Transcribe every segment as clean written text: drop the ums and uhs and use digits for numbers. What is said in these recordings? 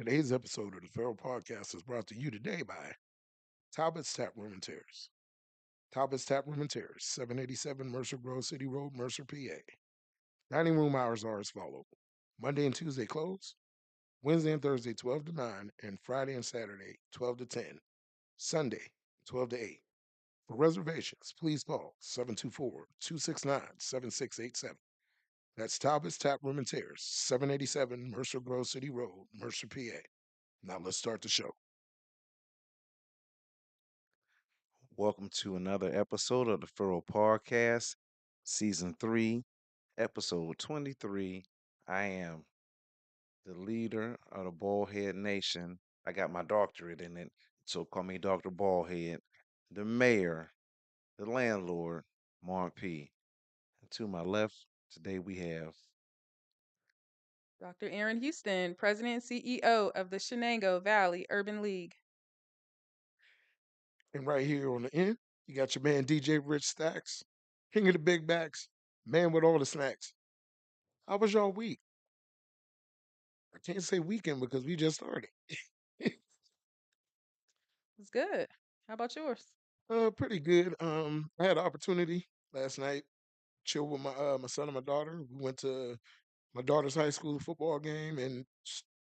Today's episode of the Farrell Podcast is brought to you today by Talbot's Tap Room and Terrace. Talbot's Tap Room and Terrace, 787 Mercer Grove City Road, Mercer, PA. Dining room hours are as follow: Monday and Tuesday closed, Wednesday and Thursday 12 to 9, and Friday and Saturday 12 to 10, Sunday 12 to 8. For reservations, please call 724-269-7687. That's Talbot's Tap Room and Terrace, 787 Mercer Grove City Road, Mercer, PA. Now let's start the show. Welcome to another episode of the Farrell Podcast, Season 3, Episode 23. I am the leader of the Ballhead Nation. I got my doctorate in it, so call me Dr. Ballhead. The mayor, the landlord, Mark P. And to my left, today we have. Dr. Erin Houston, President and CEO of the Shenango Valley Urban League. And right here on the end, you got your man DJ Rich Stacks, king of the big backs, man with all the snacks. How was y'all week? I can't say weekend because we just started. It's good. How about yours? Pretty good. I had an opportunity last night, chill with my son and my daughter. We went to my daughter's high school football game, and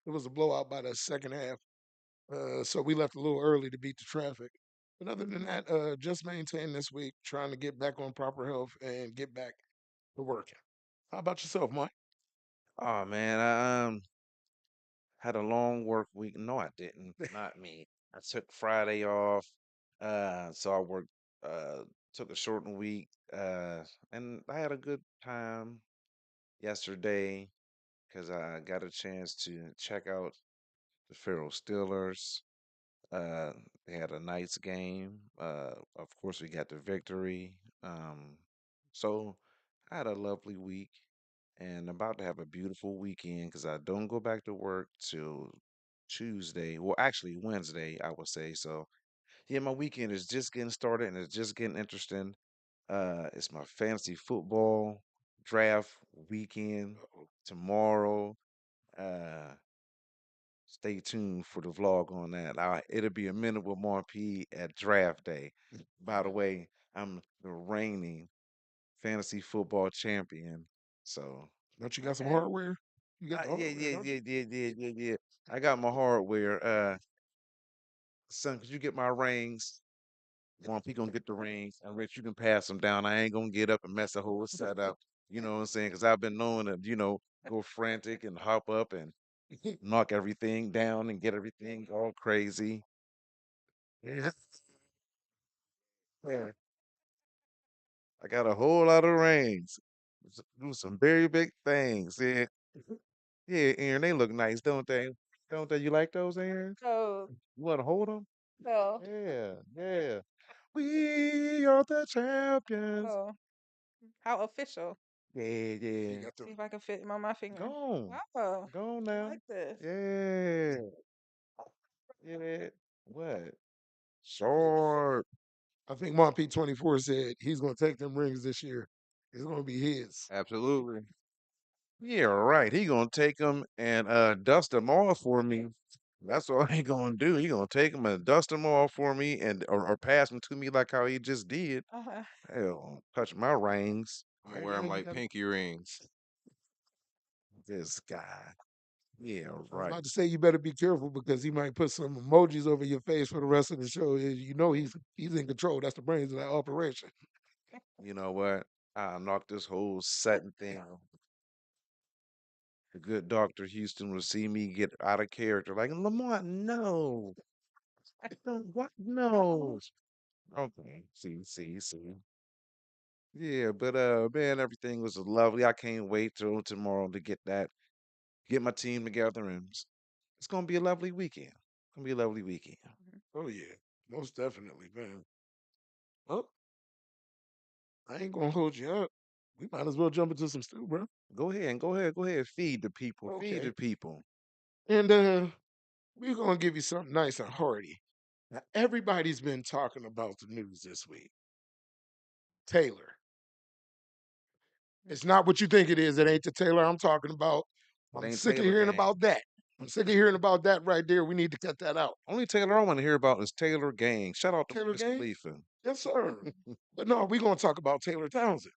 it was a blowout by the second half. So we left a little early to beat the traffic. But other than that, just maintain this week, trying to get back on proper health and get back to working. How about yourself, Mike? Oh, man, I had a long work week. No, I didn't. Not me. I took Friday off. So I worked, uh, took a shortened week. And I had a good time yesterday because I got a chance to check out the Farrell Steelers. Uh, they had a nice game. Of course, we got the victory. So I had a lovely week and about to have a beautiful weekend because I don't go back to work till Tuesday. Well, actually Wednesday, I would say. So yeah, my weekend is just getting started and it's just getting interesting. It's my fantasy football draft weekend Uh-oh. tomorrow. Uh, Stay tuned for the vlog on that. It'll be a minute with Mar P at draft day. By the way, I'm the reigning fantasy football champion. So Don't you got some Okay. hardware? You got the yeah, hardware, yeah, don't yeah, yeah, yeah, yeah, yeah. I got my hardware. Son, could you get my rings? One P gonna get the rings, and Rich, you can pass them down. I ain't gonna get up and mess the whole setup. You know what I'm saying? Because I've been known to, go frantic and hop up and you? knock everything down and get everything all crazy. Yeah. Yeah. I got a whole lot of rings. Do some very big things. Yeah, yeah, Aaron, they look nice, don't they? Don't they? You like those, Aaron? Oh, You want to hold them? oh, Yeah, yeah. We are the champions. oh. How official. Yeah, You yeah. got the See if I can fit them on my finger. Go on. Oh, Go on I now. like this. Yeah, yeah. What? Short. I think Mon 24 said he's gonna take them rings this year. It's gonna be his. Absolutely. Yeah, right. He gonna take them and dust them off for me. That's all he gonna do. He gonna take them and dust them off for me and or pass them to me like how he just did. Uh-huh. Hell, touch my rings. All I'm right, wearing now you like got. pinky rings. This guy. Yeah, I was right. about to say you better be careful because he might put some emojis over your face for the rest of the show. You know he's in control. That's the brains of that operation. You know what? I knocked this whole setting thing. The good Dr. Houston will see me get out of character. Like, Lamont, no. No, what? No. Okay. See. Yeah, but man, everything was lovely. I can't wait till tomorrow to get my team together, and it's gonna be a lovely weekend. It's gonna be a lovely weekend. Mhm. Oh yeah, most definitely, man. Well, I ain't gonna hold you up. We might as well jump into some stew, bro. Go ahead. Feed the people. Feed the Okay. people. And we're gonna give you something nice and hearty. Now everybody's been talking about the news this week. Taylor. It's not what you think it is. It ain't the Taylor I'm talking about. It I'm ain't sick of Taylor hearing gang. about that. I'm sick of hearing about that right there. We need to cut that out. Only Taylor I want to hear about is Taylor Gang. Shout out to Taylor Wiz Gang? Khalifa. Yes, sir. But no, we're going to talk about Taylor Townsend,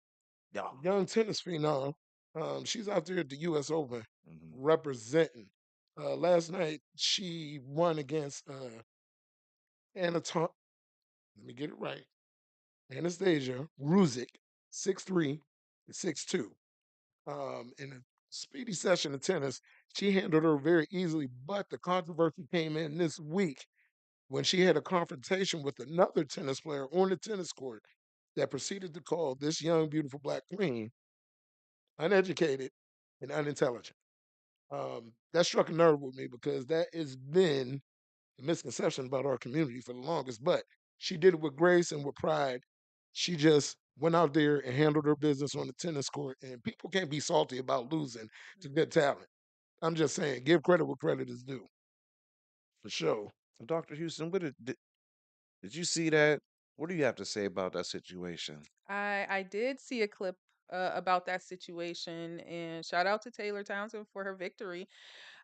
Yeah. young tennis phenom. She's out there at the U.S. Open Mhm. representing. Last night, she won against Anaton. Let me get it right. Anastasia Ruzic, 6'3", 6'2". In a speedy session of tennis, she handled her very easily, but the controversy came in this week when she had a confrontation with another tennis player on the tennis court that proceeded to call this young, beautiful black queen uneducated and unintelligent. That struck a nerve with me because that has been a misconception about our community for the longest, but she did it with grace and with pride. She just went out there and handled her business on the tennis court, and people can't be salty about losing to good talent. I'm just saying, give credit where credit is due, for sure. So, Dr. Houston, did you see that? What do you have to say about that situation? I did see a clip about that situation, and shout out to Taylor Townsend for her victory.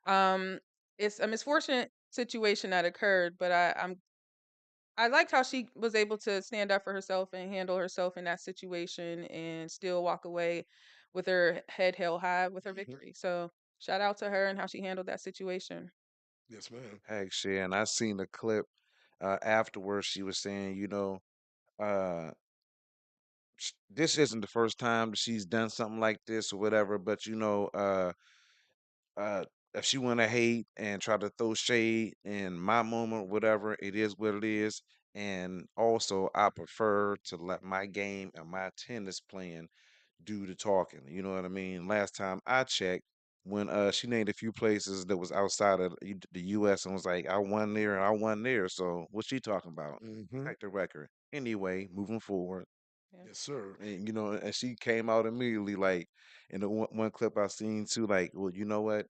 Um, it's a misfortunate situation that occurred, but I liked how she was able to stand up for herself and handle herself in that situation and still walk away with her head held high with her Mhm. victory. So shout out to her and how she handled that situation. Yes, ma'am. Heck, shit. And I seen the clip afterwards. She was saying, uh, this isn't the first time that she's done something like this or whatever, but uh, if she want to hate and try to throw shade in my moment, whatever, it is what it is. And also, I prefer to let my game and my tennis playing do the talking. You know what I mean? Last time I checked, when she named a few places that was outside of the U.S. and was like, I won there and I won there. So what's she talking about? Hmm. Check the record. Anyway, moving forward. Yeah. Yes, sir. And and she came out immediately, like in the one clip I seen too, like, well, you know what?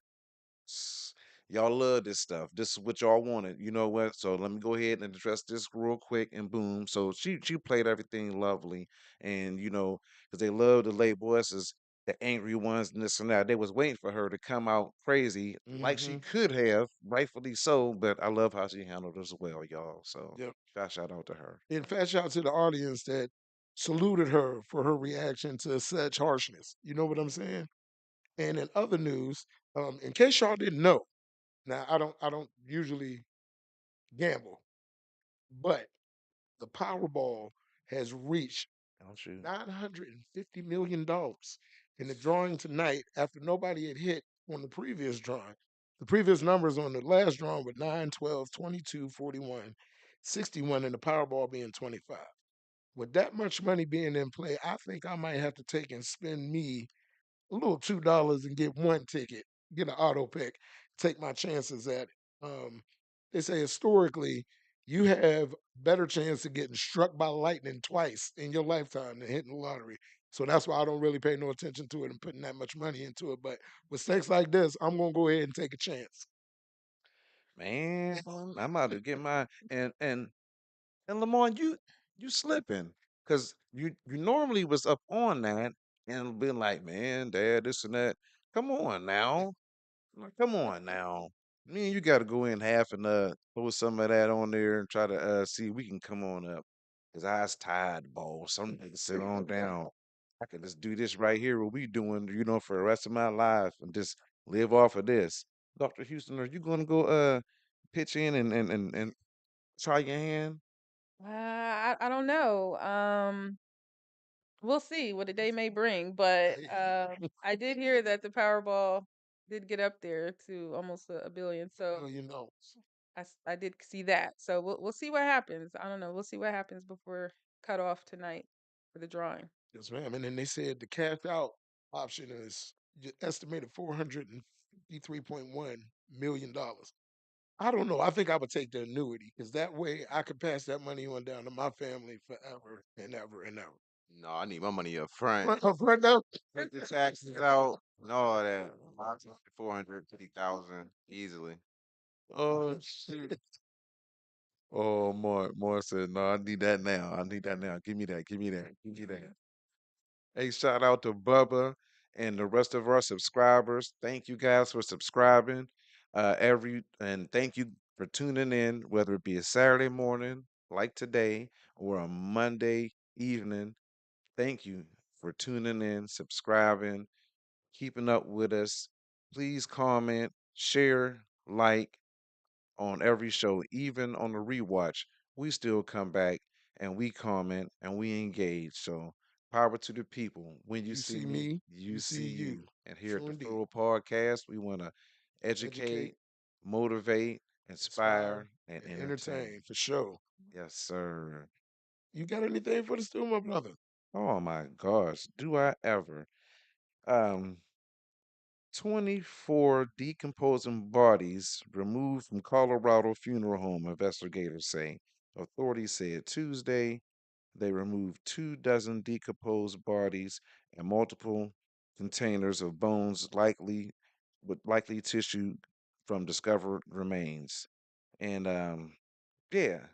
s- Y'all love this stuff. This is what y'all wanted. You know what? So let me go ahead and address this real quick and boom. So she played everything lovely, and because they love the late voices, the angry ones and this and that. They was waiting for her to come out crazy like she Hmm. could have, rightfully so. But I love how she handled it as well, y'all. So Yep. shout out to her. In fact, shout out to the audience that saluted her for her reaction to such harshness. You know what I'm saying? And in other news, in case y'all didn't know, now I don't usually gamble, but the Powerball has reached Don't shoot. $950 million in the drawing tonight after nobody had hit on the previous drawing. The previous numbers on the last drawing were 9, 12, 22, 41, 61, and the Powerball being 25. With that much money being in play, I think I might have to take and spend me a little $2 and get one ticket, get an auto pick, take my chances at it. They say historically, you have better chance of getting struck by lightning twice in your lifetime than hitting the lottery. So that's why I don't really pay no attention to it and putting that much money into it. But with stakes like this, I'm gonna go ahead and take a chance. Man, I'm about to get my and Lamar, you slipping because you normally was up on that and been like, man, Dad, this and that. Come on now, like, come on now. Me and you got to go in half and throw some of that on there and try to see if we can come on up. Cause I was tired, boss. I'm gonna sit on down. I can just do this right here. What we doing, for the rest of my life and just live off of this. Dr. Houston, are you gonna go pitch in and try your hand? I don't know. We'll see what the day may bring, but I did hear that the Powerball did get up there to almost a billion. So Well, you know. I did see that. So we'll see what happens. I don't know. We'll see what happens before cut off tonight for the drawing. Yes, ma'am. And then they said the cash out option is estimated $453.1 million. I don't know. I think I would take the annuity because that way I could pass that money on down to my family forever and ever and ever. No, I need my money up front. Front, front now. Take the taxes out and all that. I'll take the 450,000 easily. Oh shit. Oh, more said, no, I need that now. I need that now. Give me that. Give me that. Give me that. Hey, shout out to Bubba and the rest of our subscribers. Thank you guys for subscribing. And thank you for tuning in, whether it be a Saturday morning like today or a Monday evening. Thank you for tuning in, subscribing, keeping up with us. Please comment, share, like on every show, even on the rewatch. We still come back and we comment and we engage. So, power to the people. When you You see see me, me, you you see see you. you. And here at True the indeed. Farrell Podcast, we want to Educate, educate, motivate, inspire, inspire, and and entertain. entertain for sure. Yes, sir. You got anything for the student, my brother? Oh my gosh, do I ever? Um, 24 decomposing bodies removed from Colorado funeral home, investigators say. Authorities said Tuesday they removed 2 dozen decomposed bodies and multiple containers of bones likely with likely tissue from discovered remains. And yeah,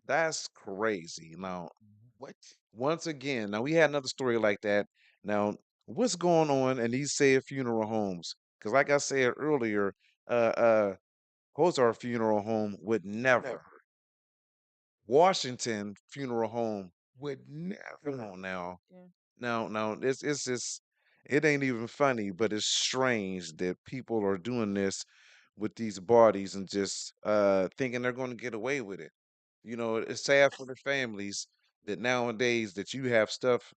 that's crazy. Now, What? once again, now we had another story like that. Now, what's going on in these said funeral homes? Because, like I said earlier, Hozar Funeral Home would never. Never. Washington Funeral Home, Would come never. on now. Yeah. Now, it's just, it ain't even funny, but it's strange that people are doing this with these bodies and just thinking they're going to get away with it. You know, it's sad for the families that nowadays that you have stuff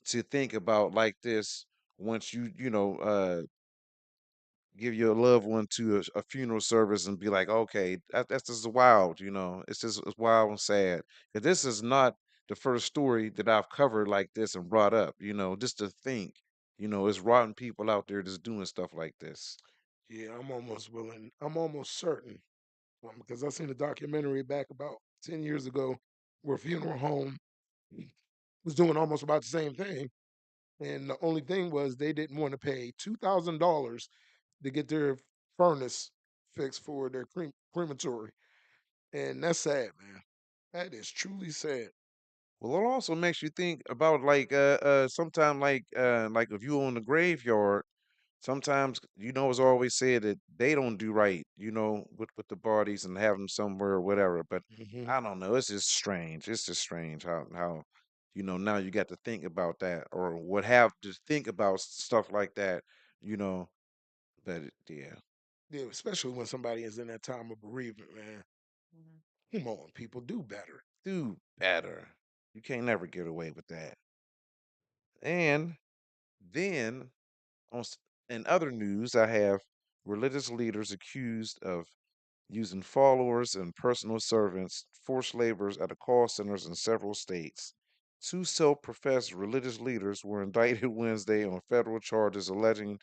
to think about like this once give your loved one to a funeral service and be like, okay, that's just wild. It's just it's wild and sad. 'Cause this is not the first story that I've covered like this and brought up. Just to think, it's rotten people out there just doing stuff like this. Yeah, I'm almost willing. I'm almost certain because I seen a documentary back about 10 years ago where a funeral home was doing almost about the same thing. And the only thing was they didn't want to pay $2,000 to get their furnace fixed for their crematory. And that's sad, man. That is truly sad. Well, it also makes you think about like sometime like if you on the graveyard, sometimes it's always said that they don't do right, with the bodies and have them somewhere or whatever. But Hmm. I don't know. It's just strange. It's just strange how now you got to think about that or what have to think about stuff like that, you know. Yeah, Yeah, especially when somebody is in that time of bereavement, man. Mhm. Come on, people, do better. do better. You can't never get away with that. And then On s- in other news, I have religious leaders accused of using followers and personal servants, forced laborers at the call centers in several states. Two self-professed religious leaders were indicted Wednesday on federal charges alleging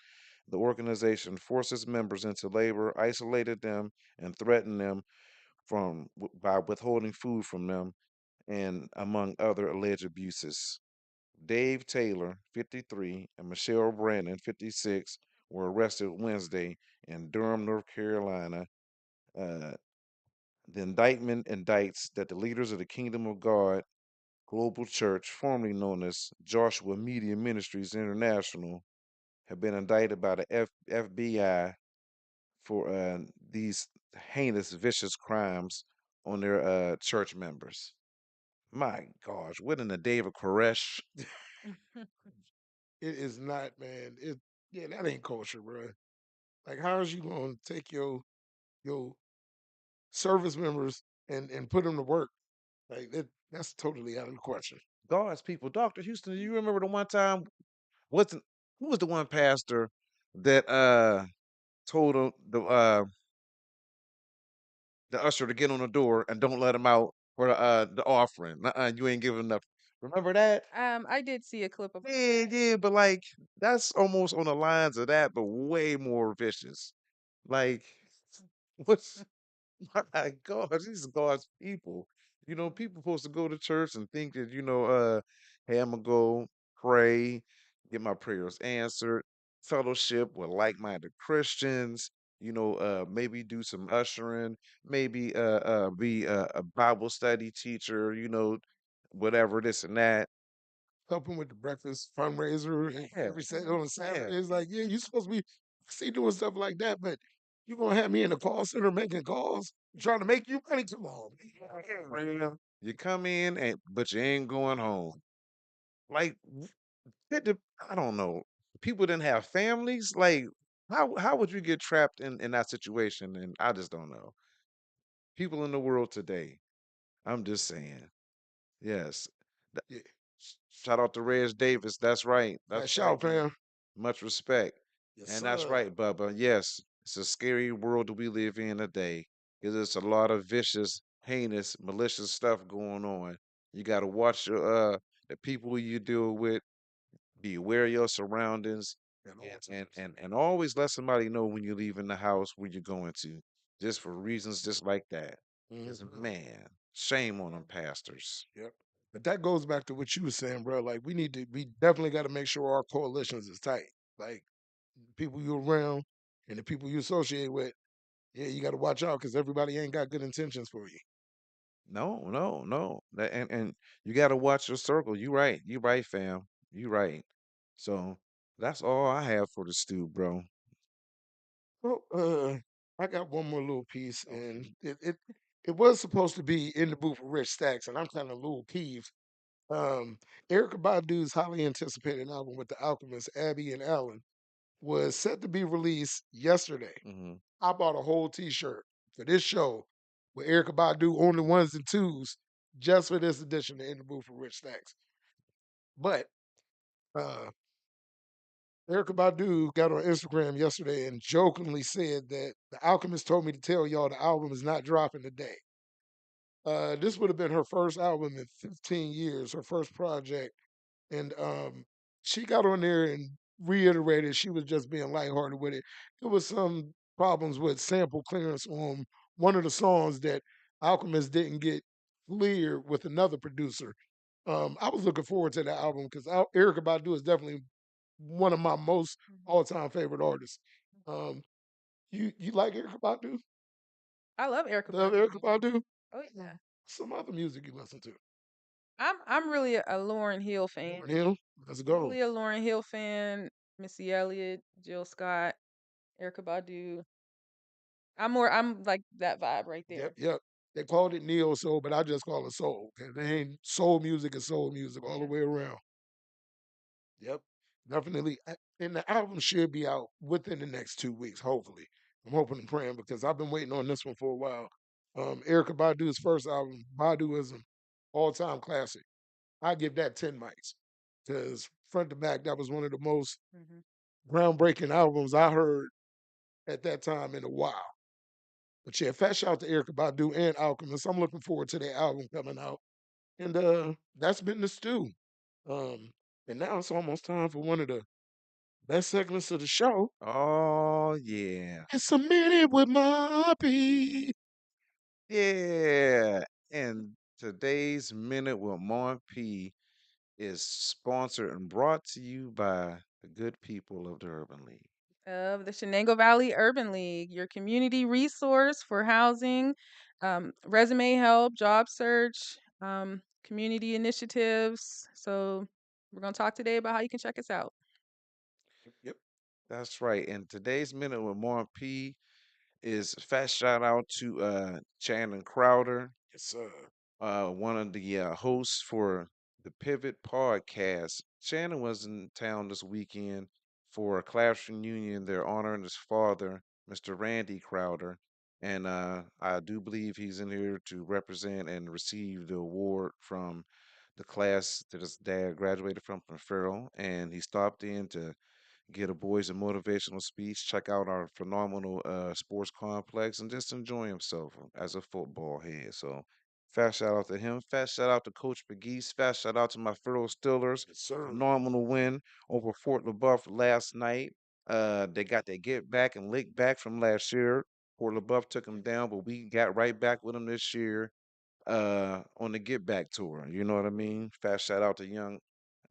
the organization forced its members into labor, isolated them, and threatened them by withholding food from them, and among other alleged abuses. Dave Taylor, 53, and Michelle Brandon, 56, were arrested Wednesday in Durham, North Carolina. Uh, the indictment indicts that the leaders of the Kingdom of God Global Church, formerly known as Joshua Media Ministries International, have been indicted by the FBI for these heinous, vicious crimes on their church members. My gosh, what in the day of Koresh? It is not, man. Yeah, that ain't kosher, bro. Like, how is you gonna take your service members and put them to work? Like that's totally out of the question. God's people. Dr. Houston, do you remember the one time what's who was the one pastor that told the usher to get on the door and don't let him out for the offering? You ain't giving enough. Remember that? I did see a clip of. Yeah, yeah, but like that's almost on the lines of that, but way more vicious. Like, what's my God, these are God's people. People supposed to go to church and think that, hey, I'm gonna go pray, get my prayers answered, fellowship with like-minded Christians, maybe do some ushering, maybe be a Bible study teacher, whatever, this and that. Helping with the breakfast fundraiser Yeah, every Saturday on yeah. Saturday. It's like, yeah, you supposed to be see doing stuff like that, but You gonna have me in the call center making calls, trying to make you money? Come on, Man, you come in and but you ain't going home. Like that I don't know. People didn't have families. Like how would you get trapped in that situation? And I just don't know. People in the world today. I'm just saying. Yes. Th- yeah. Shout out to Reg Davis. That's right. That That's right, shout, man. fam. Much respect. Yes, And that's sir. right, Bubba. Yes, it's a scary world that we live in today. Because there's a lot of vicious, heinous, malicious stuff going on. You got to watch your the people you deal with. Be aware of your surroundings, At all times. and always let somebody know when you're leaving the house where you're going to, just for reasons just like that. Because Mhm. man, shame on them pastors. Yep. But that goes back to what you were saying, bro. Like we definitely got to make sure our coalitions is tight. Like people you around and the people you associate with. Yeah, you got to watch out because everybody ain't got good intentions for you. No, no, no. And you got to watch your circle. You right. You right, fam. You right. So that's all I have for the stew, bro. Well, I got one more little piece, and Okay. it was supposed to be in the booth with Rich Stacks, and I'm kind of a little peeved. Erica Badu's highly anticipated album with the Alchemists, Abby and Allen, was set to be released yesterday. Hmm. I bought a whole T-shirt for this show with Erica Badu on the ones and twos just for this edition of In the Booth with Rich Stacks. But uh, Erica Badu got on Instagram yesterday and jokingly said that the Alchemist told me to tell y'all the album is not dropping today. This would have been her first album in 15 years, her first project, and she got on there and reiterated she was just being lighthearted with it. There was some problems with sample clearance on one of the songs that Alchemist didn't get cleared with another producer. I was looking forward to the album because Erica Badu is definitely one of my most Mhm. all-time favorite artists. Um, you like Erica Badu? I love Erica Love Erica Badu. Badu? Oh yeah. Some other music you listen to? I'm really a Lauryn Hill fan. Lauryn Hill? Let's go. Really a Lauryn Hill fan. Missy Elliott, Jill Scott, Erica Badu. I'm like that vibe right Yep, there. yep. They called it neo soul, but I just call it soul. 'Cause they ain't soul music is soul music all the Yeah. way around. Yep, definitely. And the album should be out within the next 2 weeks, hopefully. I'm hoping and praying because I've been waiting on this one for a while. Erica Badu's first album, Baduism, all-time classic. I give that 10 mics because front to back, that was one of the most Hmm. groundbreaking albums I heard at that time in a while. But yeah, fat shout out to Erica Badu and Alchemist. I'm looking forward to their album coming out. And that's been the stew. Um, and now it's almost time for one of the best segments of the show. Oh yeah. It's a minute with Moppy. Yeah. And today's minute with Mon P is sponsored and brought to you by the good people of the Urban League. Of the Shenango Valley Urban League, your community resource for housing, resume help, job search, community initiatives. So we're gonna talk today about how you can check us out. Yep. That's right. And today's minute with Mon P is fast shout out to Shannon Crowder, Yes, sir. one of the hosts for the Pivot Podcast. Shannon was in town this weekend for a class reunion. They're honoring his father, Mr. Randy Crowder. And I do believe he's in here to represent and receive the award from the class that his dad graduated from Farrell. And he stopped in to get a boys a motivational speech, check out our phenomenal sports complex, and just enjoy himself as a football head. So, fast shout out to him. Fast shout out to Coach McGee. Fast shout out to my Furrow Stillers. Yes, sir. Phenomenal win over Fort LaBeouf last night. They got their get back and lick back from last year. Fort LaBeouf took them down, but we got right back with them this year on the Get Back tour. You know what I mean? Fast shout out to young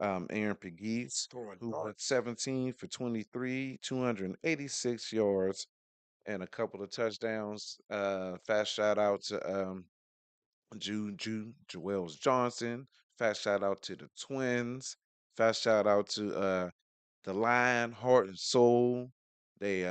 Aaron Pegues, Throwing who went darts. 17 for 23, 286 yards, and a couple of touchdowns. Fast shout out to Juju Joels Johnson. Fast shout out to the twins. Fast shout out to the Lion Heart and Soul. They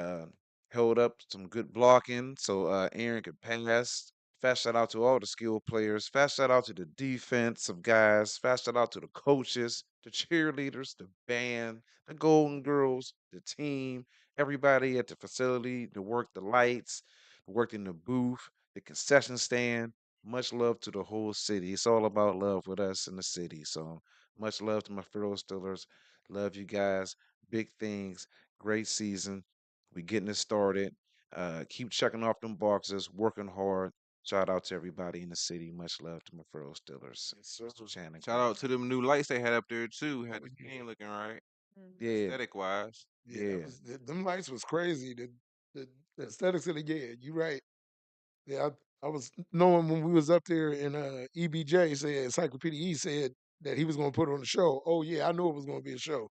held up some good blocking so Aaron could pass. Fast shout out to all the skilled players. Fast shout out to the defensive guys. Fast shout out to the coaches, the cheerleaders, the band, the Golden Girls, the team, everybody at the facility, to work the lights, to work in the booth, the concession stand. Much love to the whole city. It's all about love with us in the city. So much love to my Farrell Stillers. Love you guys. Big things. Great season. We getting it started. Keep checking off them boxes, working hard. Shout out to everybody in the city. Much love to my Furrow Stillers. Yes, sir. Mr. Channing Shout out Green. to them new lights they had up there too. Had Oh, the yeah. scene looking right, Mhm. Yeah, aesthetic wise. Yeah, that yeah. was them lights was crazy. The aesthetics of the yeah, you right. Yeah, I was knowing when we was up there and EBJ said Encyclopedia E said that he was gonna put on a show. Oh yeah, I knew it was gonna be a show.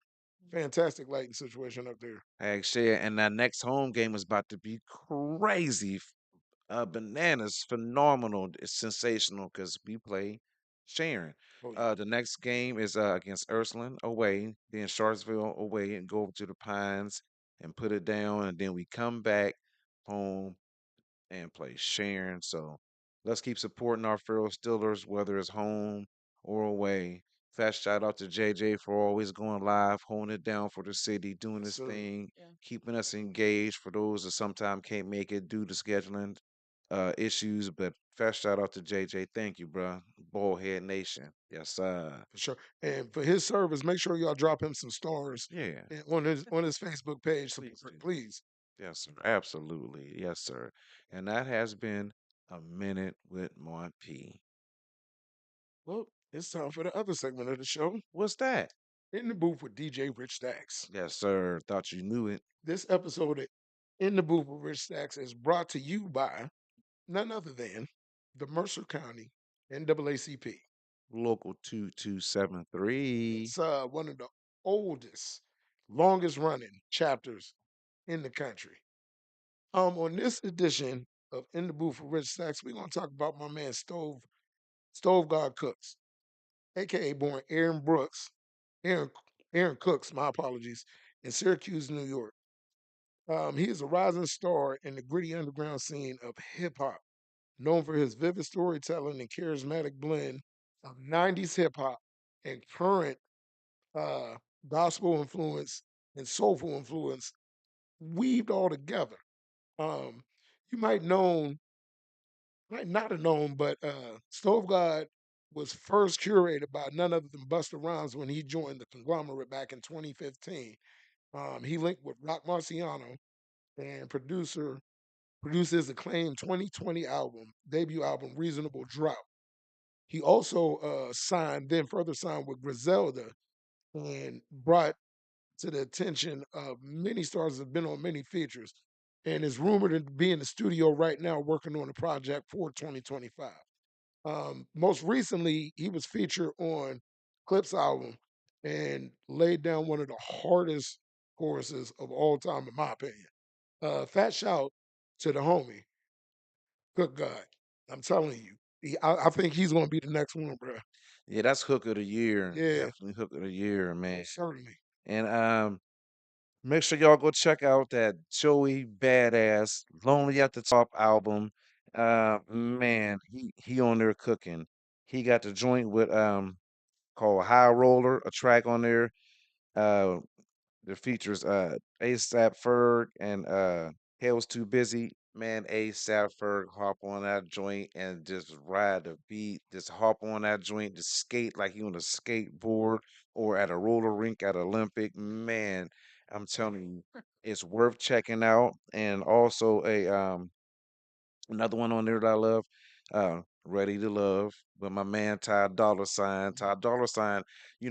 Fantastic lighting situation up there. Actually, and that next home game is about to be crazy. Bananas, phenomenal, it's sensational because we play Sharon. Oh yeah. The next game is against Ursuline away, then Sharpsville away, and go over to the Pines and put it down, and then we come back home and play Sharon. So let's keep supporting our Farrell Steelers, whether it's home or away. Fast shout out to JJ for always going live, holding it down for the city, doing Yes, his sir. thing, Yeah. keeping us engaged for those that sometimes can't make it due to scheduling issues. But fast shout out to JJ. Thank you, bro. Ballhead Nation. Yes, For sure. And for his service, make sure y'all drop him some stars yeah, on his Facebook page. please do. Please. Yes, sir. Absolutely. Yes, sir. And that has been a minute with Mont P. Well, it's time for the other segment of the show. What's that? In the booth with DJ Rich Stacks. Yes, sir. Thought you knew it. This episode of In the Booth with Rich Stacks is brought to you by none other than the Mercer County NAACP. Local 2273. It's one of the oldest, longest running chapters in the country. On this edition of In the Booth with Rich Stacks, we're gonna talk about my man Stove God Cooks, aka born Aaron Brooks, Aaron Aaron Cooks, my apologies, in Syracuse, New York. He is a rising star in the gritty underground scene of hip hop, known for his vivid storytelling and charismatic blend of 90s hip hop and current uh, gospel influence and soulful influence weaved all together. Um, you might not have known, but Stove God was first curated by none other than Busta Rhymes when he joined the conglomerate back in 2015. He linked with Rock Marciano and produced his acclaimed 2020 debut album, Reasonable Drought. He also then further signed with Griselda and brought to the attention of many stars that have been on many features and is rumored to be in the studio right now working on a project for 2025. Most recently, he was featured on Clip's album and laid down one of the hardest choruses of all time, in my opinion. Fat shout to the homie, Good God. I'm telling you, I think he's going to be the next one, bro. Yeah, that's Hook of the Year. Yeah, Definitely Hook of the Year, man. certainly. And make sure y'all go check out that Joey Badass Lonely at the Top album. Man, he on there cooking. He got the joint with called High Roller, a track on there. Uh that features ASAP Ferg and Hell's Too Busy. Man, ASAP Ferg hop on that joint and just ride the beat. Just hop on that joint, just skate like you on a skateboard or at a roller rink at Olympic. Man, I'm telling you, it's worth checking out. And also another one on there that I love, Ready to Love, with my man Ty Dollar Sign. Ty Dollar Sign,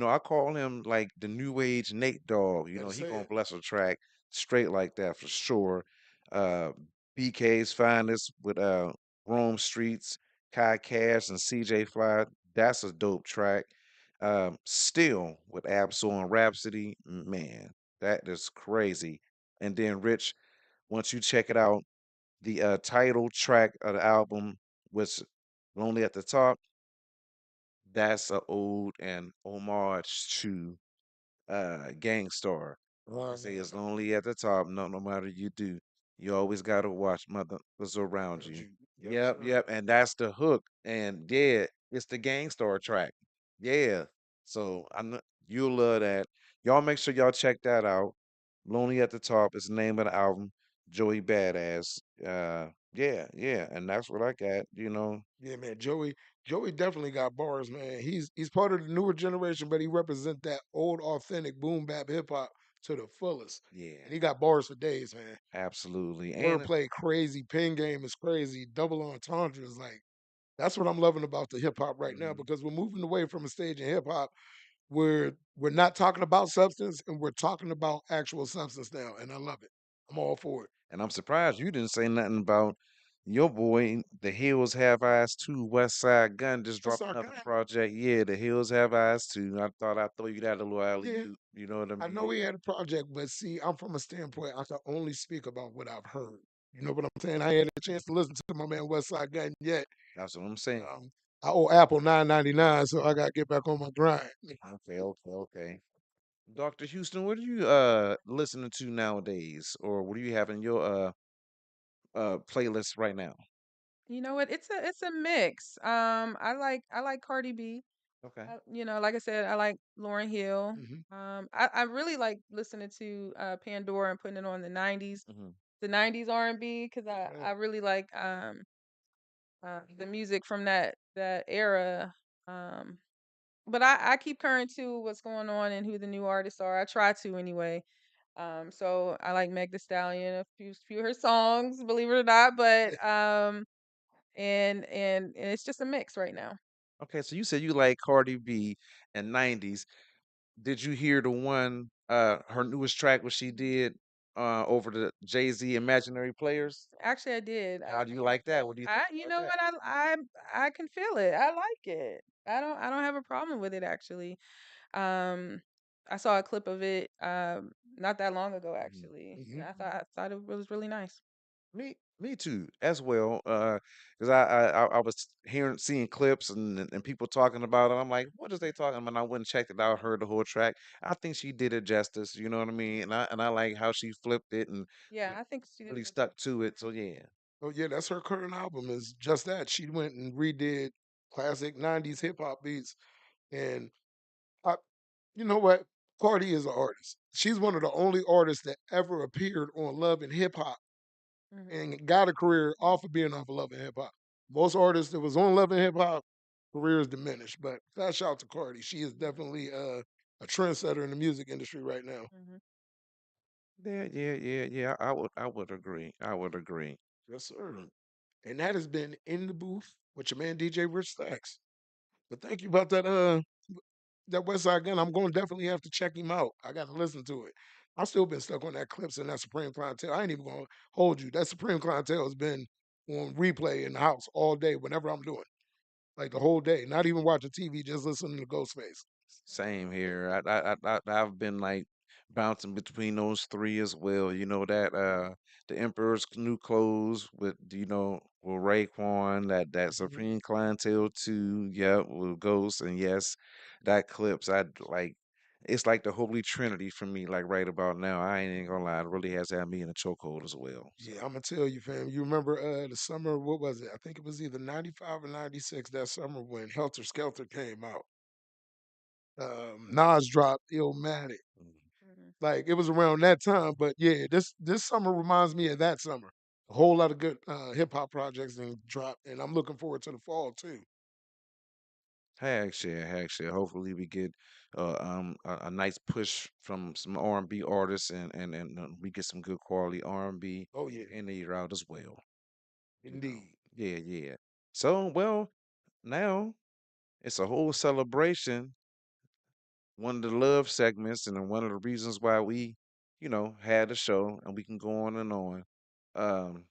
I call him like the new age Nate Dogg. Got to He say gonna it. bless a track straight like that for sure. Uh, BK's Finest with Rome Streets, Kai Cash and CJ Fly. That's a dope track. Still with Absol and Rhapsody, man, that is crazy. And then Rich, once you check it out, the title track of the album was Lonely at the Top. That's a ode and homage to Gangstar. They say it's lonely at the top, no matter you do. You always gotta watch mothers around Around you. you. Yes, Yep, sir. yep, and that's the hook. And yeah, it's the Gang Star track. Yeah. So I know you'll love that. Y'all make sure y'all check that out. Lonely at the Top is the name of the album. Joey Badass. Yeah, yeah, and that's what I got. Yeah, man. Joey definitely got bars, man. He's part of the newer generation, but he represent that old authentic boom bap hip hop to the fullest. Yeah, And he got bars for days, man. absolutely. And Wordplay crazy, pen game is crazy, double entendre is like that's what I'm loving about the hip hop right now mhm. because we're moving away from a stage in hip hop where we're not talking about substance and we're talking about actual substance now, and I love it. I'm all for it. And I'm surprised you didn't say nothing about your boy, The Hills Have Eyes Too. West Side Gun just What's dropped our another guy? project. Yeah, The Hills Have Eyes Too. I thought I'd throw you that little alley Yeah, oop. You know what I I know mean? he had a project, but see, I'm from a standpoint I can only speak about what I've heard. You know what I'm saying? I ain't had a chance to listen to my man West Side Gun yet. That's what I'm saying. I owe Apple 9.99, so I got to get back on my grind. Okay, okay, okay. Dr. Houston, what are you listening to nowadays? Or what do you have in your playlist right now? You know what? It's a mix. I like Cardi B. Okay. Like I said, I like Lauren Hill. Hmm. I really like listening to Pandora and putting it on Hmm. the '90s R&B because Right. I really like the music from that era. Um, but I keep current to what's going on and who the new artists are. I try to anyway. So I like Meg Thee Stallion, a few of her songs, believe it or not. But and it's just a mix right now. Okay, so you said you like Cardi B and 90s. Did you hear the one her newest track what she did over the Jay-Z Imaginary Players? Actually, I did. How do you like that? What do you think You about know that? what? I can feel it. I like it. I don't have a problem with it actually. Um, I saw a clip of it not that long ago Mhm. actually, and Hmm. I thought it was really nice. Me too, as well. Because I was seeing clips and people talking about it. I'm like, what is they talking about? And I went and checked it out, heard the whole track. I think she did it justice. You know what I mean? And I like how she flipped it and Yeah, re- I think she did a really good job. stuck to it. So yeah. Oh yeah, that's her current album. Is just that she went and redid classic '90s hip hop beats, and I, you know what? Cardi is an artist. She's one of the only artists that ever appeared on Love and Hip Hop Hmm. and got a career off of being off of Love and Hip Hop. Most artists that was on Love and Hip Hop careers diminished, but fast shout to Cardi. She is definitely a trendsetter in the music industry right now. Hmm. Yeah, yeah, yeah, yeah. I would agree. I would agree. Yes, sir. And that has been In the Booth with your man DJ Rich Stacks. But thank you about that West Side Gun. I'm going to definitely have to check him out. I got to listen to it. I've still been stuck on that clips and that Supreme Clientele. I ain't even going to hold you. That Supreme Clientele has been on replay in the house all day whenever I'm doing, like the whole day. Not even watching TV, just listening to Ghostface. Same here. I've been like bouncing between those three as well. You know that the Emperor's New Clothes with with Raekwon, that Hmm. Supreme Clientele too. Yep, with Ghost and yes, that clips. I like. It's like the Holy Trinity for me. Like right about now, I ain't even gonna lie. It really has had me in a chokehold as well. So Yeah, I'm gonna tell you, fam. You remember the summer? What was it? I think it was either '95 or '96. That summer when Helter Skelter came out. Nas dropped Illmatic. mm, Hmm. Like it was around that time, but yeah, this summer reminds me of that summer. A whole lot of good hip hop projects and dropped, and I'm looking forward to the fall too. heck shit. Hopefully we get a nice push from some R&B artists and we get some good quality R&B Oh yeah, in the year out as well. You know. indeed. Yeah, yeah. So, well, now it's a whole celebration. One of the love segments and one of the reasons why we, had the show and we can go on and on. Um,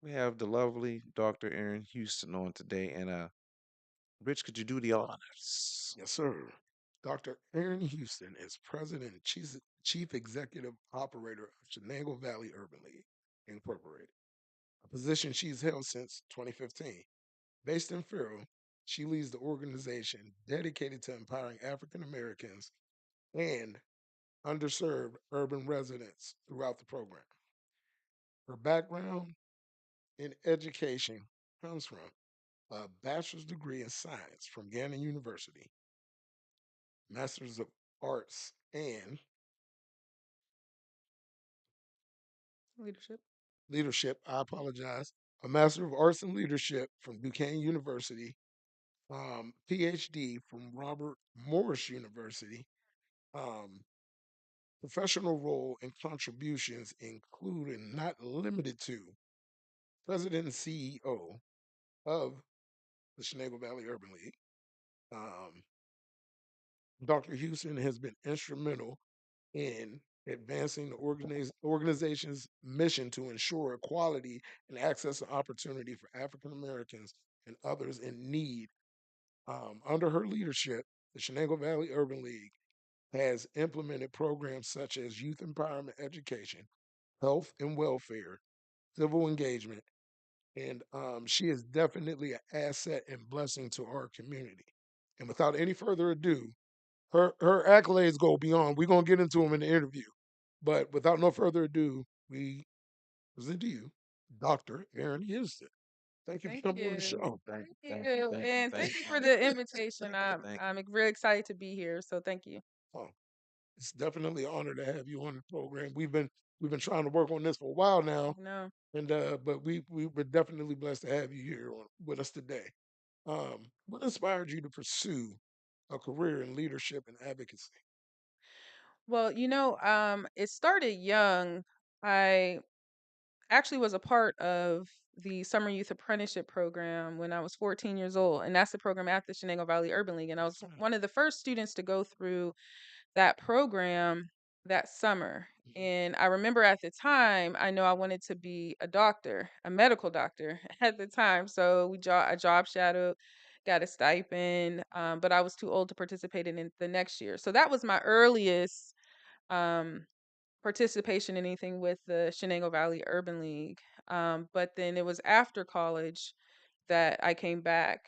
we have the lovely Dr. Erin Houston on today. And Rich, could you do the honors? Yes, sir. Dr. Erin Houston is president and chief executive operator of Shenango Valley Urban League Incorporated, a position she's held since 2015. Based in Farrell, she leads the organization dedicated to empowering African Americans and underserved urban residents throughout the program. Her background in education comes from a bachelor's degree in science from Ghana University, master's of arts and Leadership. leadership. I apologize. A master of arts and leadership from Duquesne University, PhD from Robert Morris University. Um, Professional role and contributions include and not limited to president and CEO of the Shenango Valley Urban League. Um, Dr. Houston has been instrumental in advancing the organization's mission to ensure equality and access to opportunity for African Americans and others in need. Under her leadership, the Shenango Valley Urban League has implemented programs such as youth empowerment education, health and welfare, civil engagement, and she is definitely an asset and blessing to our community. And without any further ado, her accolades go beyond. We're gonna get into them in the interview, but without no further ado, we present to you Dr. Erin Houston. Thank you for Thank coming on the you. show. Thank, Thank thank, you. thank, And thank thank you you, for the invitation. thank I'm really excited to be here. So thank you. Oh, it's definitely an honor to have you on the program. We've been trying to work on this for a while now, No. and but we were definitely blessed to have you here with us today. What inspired you to pursue a career in leadership and advocacy? Well, it started young. I actually was a part of the Summer Youth Apprenticeship Program when I was 14 years old. And that's the program at the Shenango Valley Urban League. And I was Mhm, one of the first students to go through that program that summer. And I remember at the time, I know I wanted to be a doctor, a medical doctor at the time. So I job shadowed, got a stipend, but I was too old to participate in it the next year. So that was my earliest um, participation in anything with the Shenango Valley Urban League. But then it was after college that I came back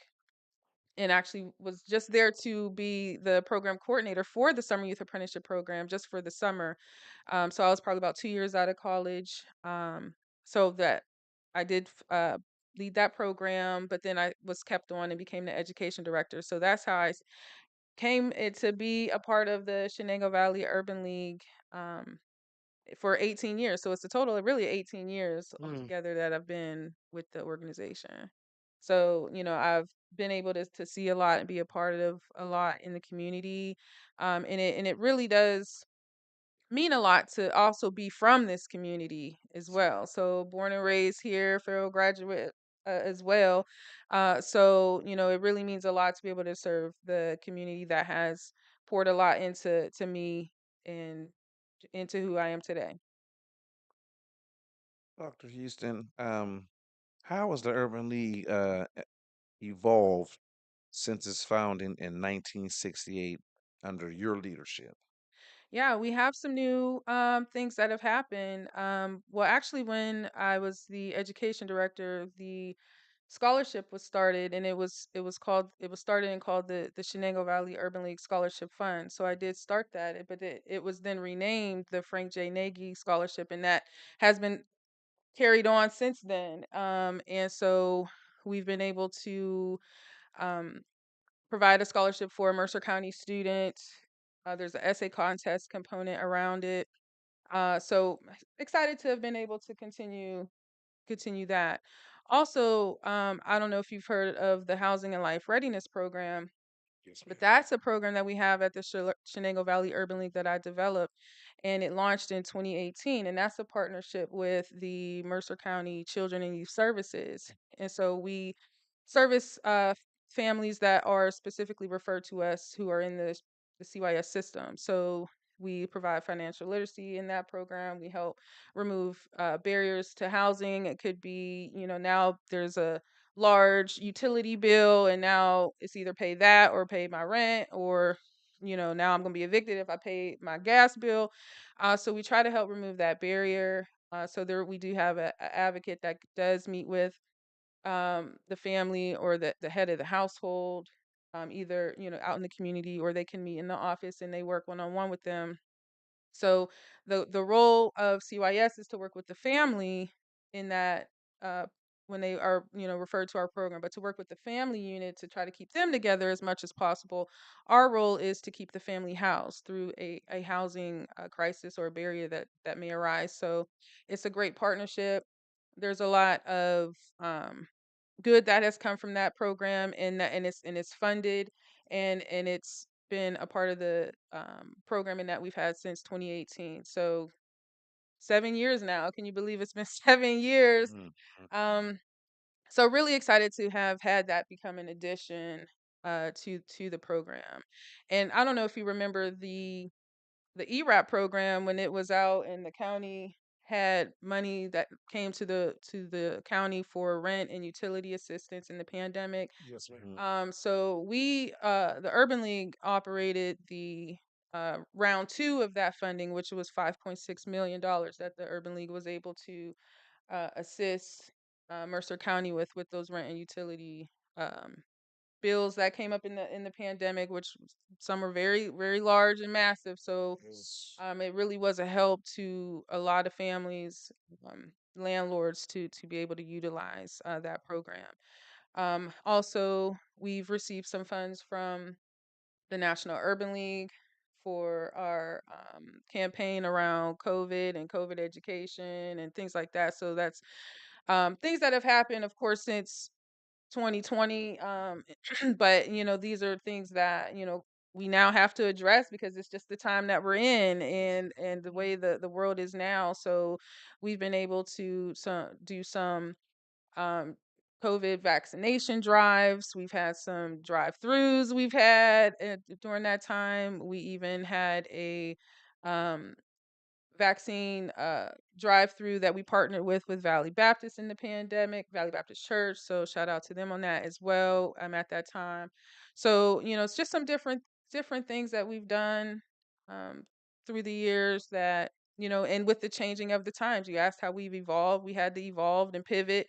and actually was just there to be the program coordinator for the summer youth apprenticeship program just for the summer. So I was probably about 2 years out of college. So that I did lead that program, but then I was kept on and became the education director. So that's how came it to be a part of the Shenango Valley Urban League. For 18 years. So it's a total of really 18 years mm, altogether that I've been with the organization. So, I've been able to see a lot and be a part of a lot in the community. And it really does mean a lot to also be from this community as well. So born and raised here, Farrell graduate as well. So, it really means a lot to be able to serve the community that has poured a lot into me and into who I am today. Dr. Houston. How has the Urban League evolved since its founding in 1968 under your leadership? Yeah, we have some new things that have happened. Well, actually, when I was the education director, the scholarship was started, and it was started and called the Shenango Valley Urban League Scholarship Fund. So I did start that, but it was then renamed the Frank J. Nagy Scholarship, and that has been carried on since then. And so we've been able to um, provide a scholarship for a Mercer County student. There's an essay contest component around it. So excited to have been able to continue that. Also, I don't know if you've heard of the Housing and Life Readiness Program, yes, ma'am. but that's a program that we have at the Shenango Valley Urban League that I developed, and it launched in 2018. And that's a partnership with the Mercer County Children and Youth Services. And so we service families that are specifically referred to us who are in the CYS system. So we provide financial literacy in that program. We help remove barriers to housing. It could be, now there's a large utility bill, and now it's either pay that or pay my rent, or now I'm going to be evicted if I pay my gas bill. So we try to help remove that barrier. So there we do have a advocate that does meet with the family or the head of the household, either out in the community, or they can meet in the office and they work one on one with them. So the role of CYS is to work with the family, in that uh, when they are referred to our program, but to work with the family unit to try to keep them together as much as possible. Our role is to keep the family housed through a housing crisis or a barrier that may arise. So it's a great partnership. There's a lot of good that has come from that program, and it's funded, and it's been a part of the programming that we've had since 2018. So 7 years now. Can you believe it's been 7 years? Mm. Um, so really excited to have had that become an addition to the program. And I don't know if you remember the ERAP program when it was out and the county had money that came to the county for rent and utility assistance in the pandemic. Yes, ma'am. Mhm. So the Urban League operated the round two of that funding, which was $5.6 million that the Urban League was able to assist Mercer County with those rent and utility um, bills that came up in the pandemic, which some are very very large and massive. So Yes. it really was a help to a lot of families, landlords to be able to utilize that program. Also, we've received some funds from the National Urban League for our campaign around COVID and COVID education and things like that. So that's things that have happened, of course, since 2020. But these are things that we now have to address because it's just the time that we're in, and the way the world is now. So we've been able to do some um, COVID vaccination drives. We've had some drive-throughs. We've had during that time. We even had a um, vaccine drive-through that we partnered with Valley Baptist in the pandemic, Valley Baptist Church. So shout out to them on that as well. At that time. So it's just some different things that we've done um, through the years that and with the changing of the times. You asked how we've evolved. We had to evolve and pivot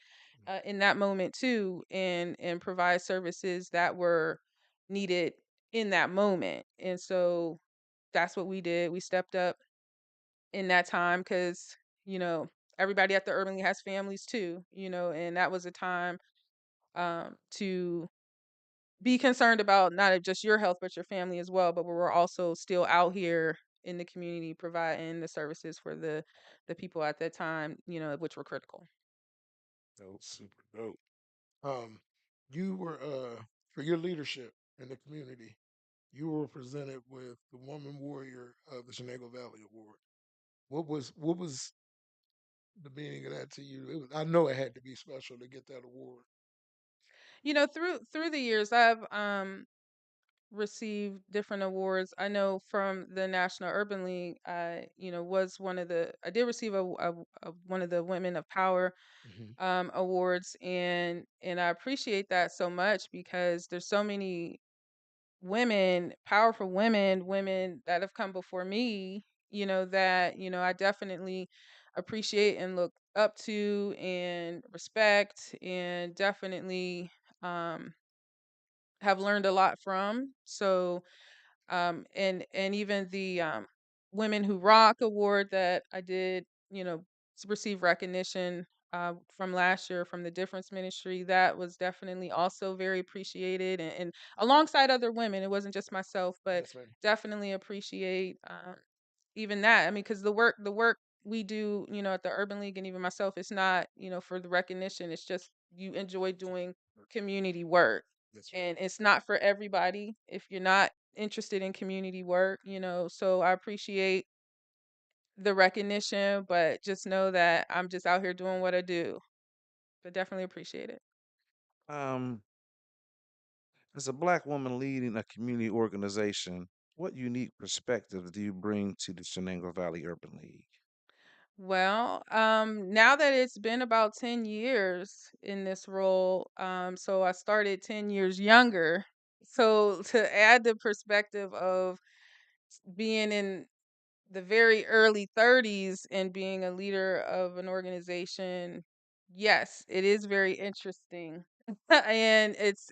in that moment too, and provide services that were needed in that moment. And so that's what we did. We stepped up in that time because you know everybody at the Urban League has families too, and that was a time to be concerned about not just your health but your family as well. But we're also still out here in the community providing the services for the people at that time, which were critical. Dope, super dope. Um, you were for your leadership in the community, you were presented with the Woman Warrior of the Shenango Valley Award. What was the meaning of that to you? I know it had to be special to get that award. Through the years I've received different awards. I know from the National Urban League, was I did receive one of the Women of Power Hmm. awards, and I appreciate that so much because there's so many women, powerful women that have come before me, that I definitely appreciate and look up to and respect, and definitely um have learned a lot from. So and even the Women Who Rock award that I did, receive recognition from last year from the Difference Ministry. That was definitely also very appreciated, and alongside other women. It wasn't just myself, but Yes, ma'am. definitely appreciate even that. I mean, because the work we do, at the Urban League, and even myself, it's not, for the recognition. It's just you enjoy doing community work, Yes, ma'am. and it's not for everybody if you're not interested in community work. So I appreciate the recognition, but just know that I'm just out here doing what I do. But definitely appreciate it. Um, as a black woman leading a community organization, what unique perspective do you bring to the Shenango Valley Urban League? Well, now that it's been about 10 years in this role, so I started 10 years younger. So to add the perspective of being in the very early 30s and being a leader of an organization, yes, it is very interesting. And it's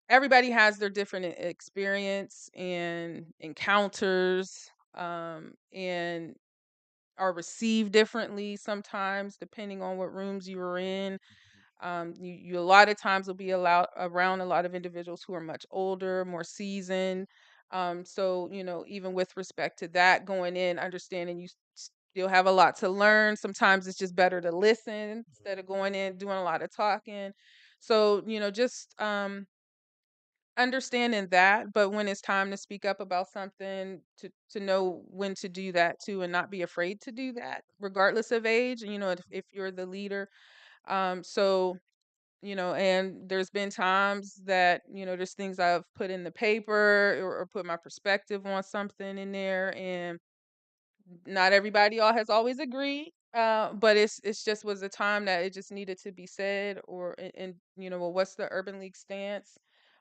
everybody has their different experience and encounters, and are received differently sometimes depending on what rooms you were in. You a lot of times will be allowed around a lot of individuals who are much older, more seasoned. So even with respect to that, going in, understanding you still have a lot to learn. Sometimes it's just better to listen instead of going in doing a lot of talking. So just understanding that, but when it's time to speak up about something, to know when to do that too, and not be afraid to do that, regardless of age. If you're the leader. So and there's been times that, there's things I've put in the paper, or put my perspective on something in there, and not everybody all has always agreed. But it's just was a time that it just needed to be said, or and well, what's the Urban League stance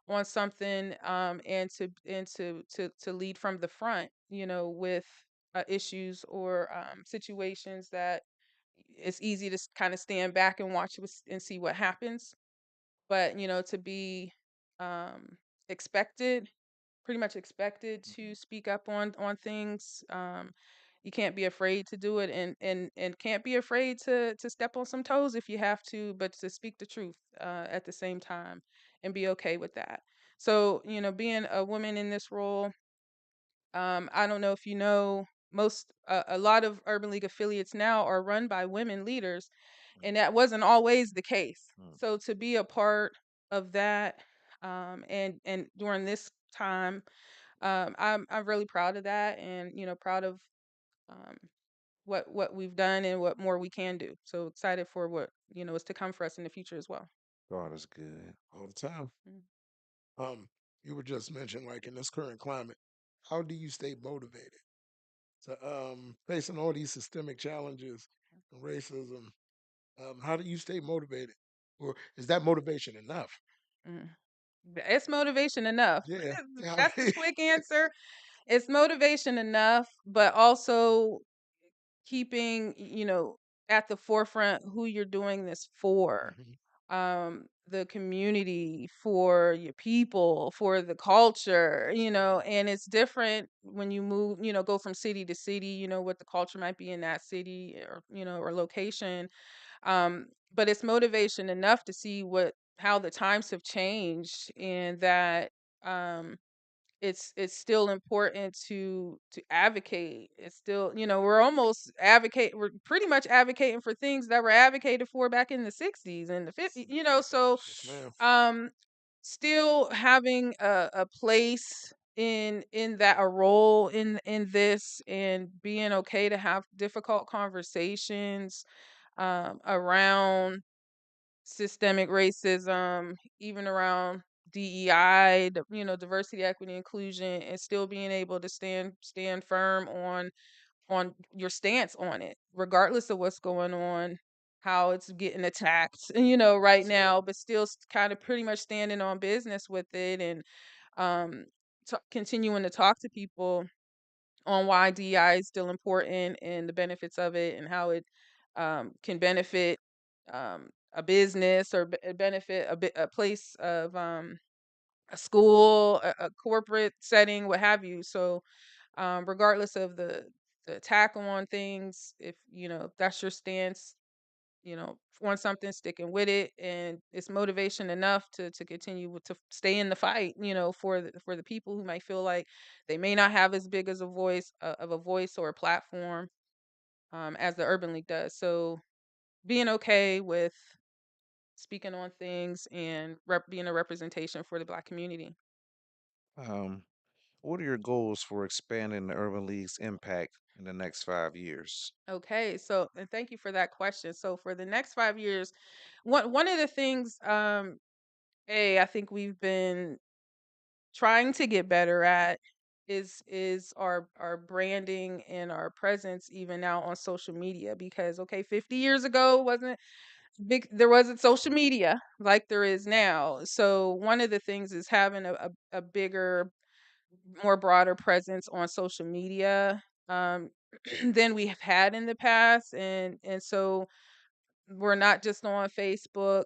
on something, and to lead from the front, with issues or situations that it's easy to kind of stand back and watch and see what happens, but to be um expected, pretty much expected to speak up on things. You can't be afraid to do it, and can't be afraid to step on some toes if you have to, but to speak the truth at the same time, and be okay with that. So being a woman in this role, I don't know if you know, a lot of Urban League affiliates now are run by women leaders, and that wasn't always the case. Mm. So to be a part of that, and during this time, I'm really proud of that, and proud of um, what we've done and what more we can do. So excited for what is to come for us in the future as well. God is good. all the time. Mm. Um, you were just mentioned, like in this current climate, how do you stay motivated to facing all these systemic challenges and racism? How do you stay motivated, or is that motivation enough? Mm. It's motivation enough. Yeah, yeah. That's the quick answer. It's motivation enough, but also keeping, at the forefront who you're doing this for. Mhm. The community, for your people, for the culture, and it's different when you move, go from city to city, what the culture might be in that city, or or location. But it's motivation enough to see what how the times have changed, and that um it's still important to advocate. It's still, we're pretty much advocating for things that were advocated for back in the 60s and the 50s, so Yes, ma'am. um still having a place in that, a role in this, and being okay to have difficult conversations around systemic racism, even around DEI, diversity, equity, inclusion, and still being able to stand firm on your stance on it, regardless of what's going on, how it's getting attacked, right Yes, ma'am. now, but still kind of pretty much standing on business with it, and um, continuing to talk to people on why DEI is still important, and the benefits of it, and how it can benefit a business, or benefit a place of a school, a corporate setting, what have you. So regardless of the attack on things, if if that's your stance, on something, sticking with it, and it's motivation enough to continue to stay in the fight, for the people who might feel like they may not have as big as a voice, of a voice or a platform, as the Urban League does. So being okay with speaking on things, and being a representation for the Black community. Um, what are your goals for expanding the Urban League's impact in the next 5 years? Okay, so and thank you for that question. So for the next 5 years, one of the things, I think we've been trying to get better at is our branding and our presence, even now on social media, because okay, 50 years ago wasn't big, there wasn't social media like there is now. So one of the things is having a bigger, more broader presence on social media, than we have had in the past, and so we're not just on Facebook.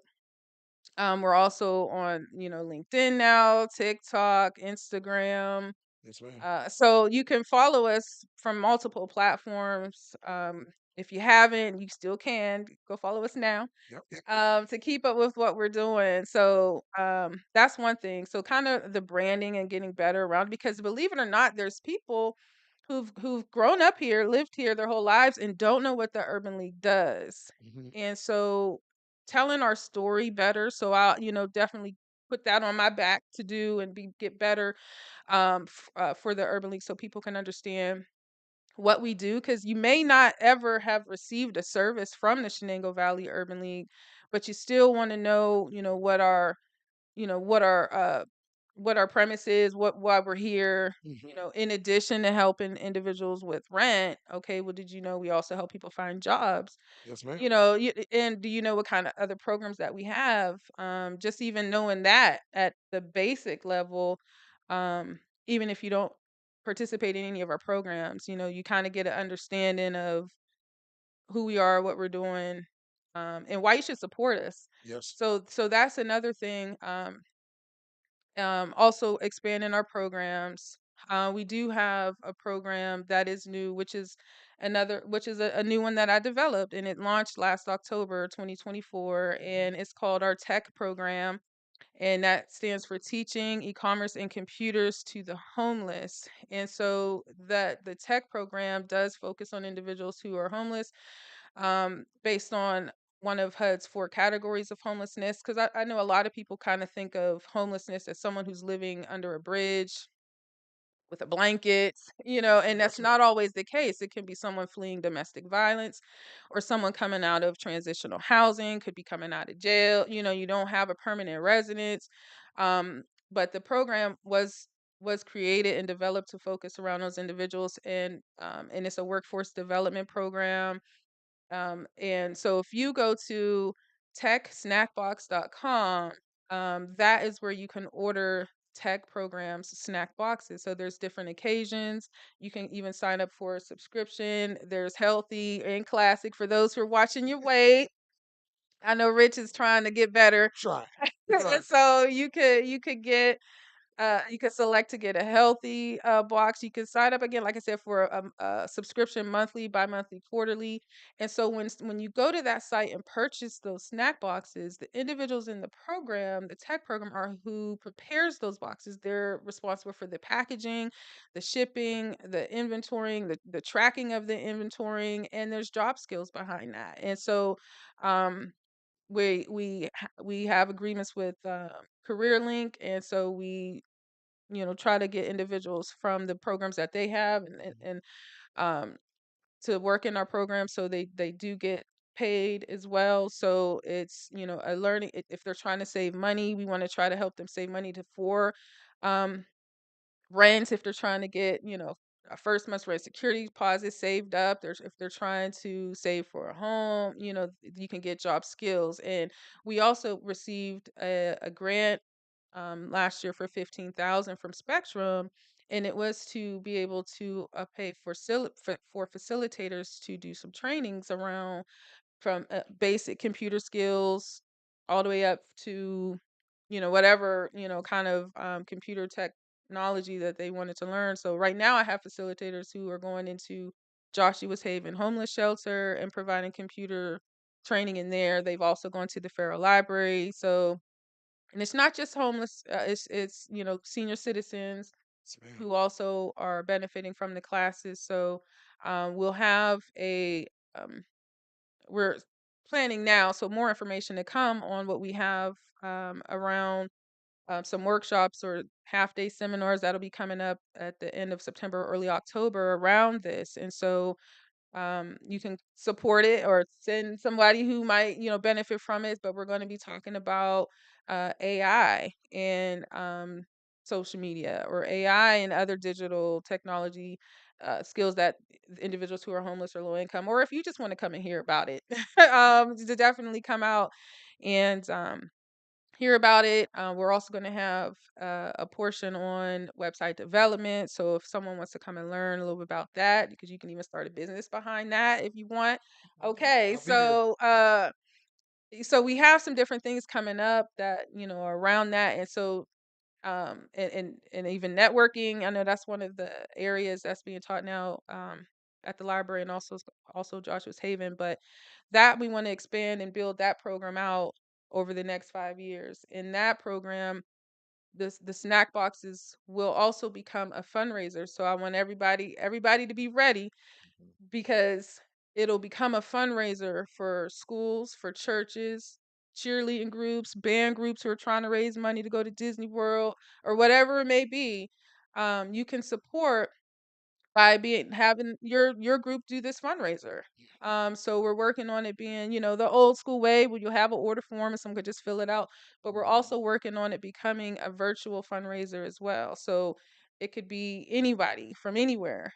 We're also on, LinkedIn now, TikTok, Instagram. Yes, ma'am. So you can follow us from multiple platforms. If you haven't, you still can go follow us now, Yep. Yep. to keep up with what we're doing. So that's one thing. So kind of the branding and getting better around, because believe it or not, there's people who've grown up here, lived here their whole lives, and don't know what the Urban League does. Hmm. And so telling our story better. So I'll, definitely put that on my back to do and get better, for the Urban League, so people can understand what we do, because you may not ever have received a service from the Shenango Valley Urban League, but you still want to know, you know what our uh what our premise is, why we're here. Hmm. In addition to helping individuals with rent, okay, well, did you know we also help people find jobs? Yes, ma'am. And do you know what kind of other programs that we have? Just even knowing that at the basic level, um, even if you don't participate in any of our programs, you kind of get an understanding of who we are, what we're doing, and why you should support us. Yes. So that's another thing. Also expanding our programs. We do have a program that is new, which is a new one that I developed, and it launched last October 2024, and it's called our tech program, and that stands for Teaching E-commerce and Computers to the Homeless. And so that the tech program does focus on individuals who are homeless, based on one of HUD's four categories of homelessness. Because I know a lot of people kind of think of homelessness as someone who's living under a bridge with a blanket, and that's Yes, ma'am. not always the case. It can be someone fleeing domestic violence, or someone coming out of transitional housing, could be coming out of jail. You don't have a permanent residence. Um, but the program was created and developed to focus around those individuals, and it's a workforce development program. And so if you go to techsnackbox.com, that is where you can order tech programs snack boxes. So there's different occasions. You can even sign up for a subscription. There's healthy and classic for those who are watching your weight. I know Rich is trying to get better. Try. And Try. so you could get, you can select to get a healthy box. You can sign up again, like I said, for a subscription monthly, bi-monthly, quarterly. And so when you go to that site and purchase those snack boxes, the individuals in the program, the tech program, are who prepares those boxes. They're responsible for the packaging, the shipping, the inventorying, the tracking of the inventorying, and there's job skills behind that. And so um, we have agreements with CareerLink, and so we try to get individuals from the programs that they have, and um, to work in our program, so they do get paid as well. So it's a learning. If they're trying to save money, we want to try to help them save money to for um, rent. If they're trying to get a first month's rent security deposit saved up, if they're trying to save for a home, you can get job skills. And we also received a grant last year for 15,000 from Spectrum, and it was to be able to pay for facilitators to do some trainings around, from basic computer skills all the way up to whatever kind of computer technology that they wanted to learn. So right now I have facilitators who are going into Joshua's Haven homeless shelter and providing computer training in there. They've also gone to the Farrell Library. So, and it's not just homeless, it's senior citizens Yes, ma'am. who also are benefiting from the classes. So we'll have a we're planning now, so more information to come on what we have around some workshops or half day seminars that'll be coming up at the end of September, early October around this. And so you can support it or send somebody who might benefit from it. But we're going to be talking about AI and social media, or AI and other digital technology skills that individuals who are homeless or low income, or if you just want to come and hear about it, to definitely come out and hear about it. We're also going to have a portion on website development. So if someone wants to come and learn a little bit about that, because you can even start a business behind that if you want. Okay, I'll be there. so we have some different things coming up that are around that. And so and even networking. I know that's one of the areas that's being taught now at the library, and also Joshua's Haven. But that we want to expand and build that program out over the next 5 years. In that program, the snack boxes will also become a fundraiser. So I want everybody to be ready, because it'll become a fundraiser for schools, for churches, cheerleading groups, band groups who are trying to raise money to go to Disney World or whatever it may be. You can support by being having your group do this fundraiser. So we're working on it being, the old school way where you'll have an order form and someone could just fill it out. But we're also working on it becoming a virtual fundraiser as well. So it could be anybody from anywhere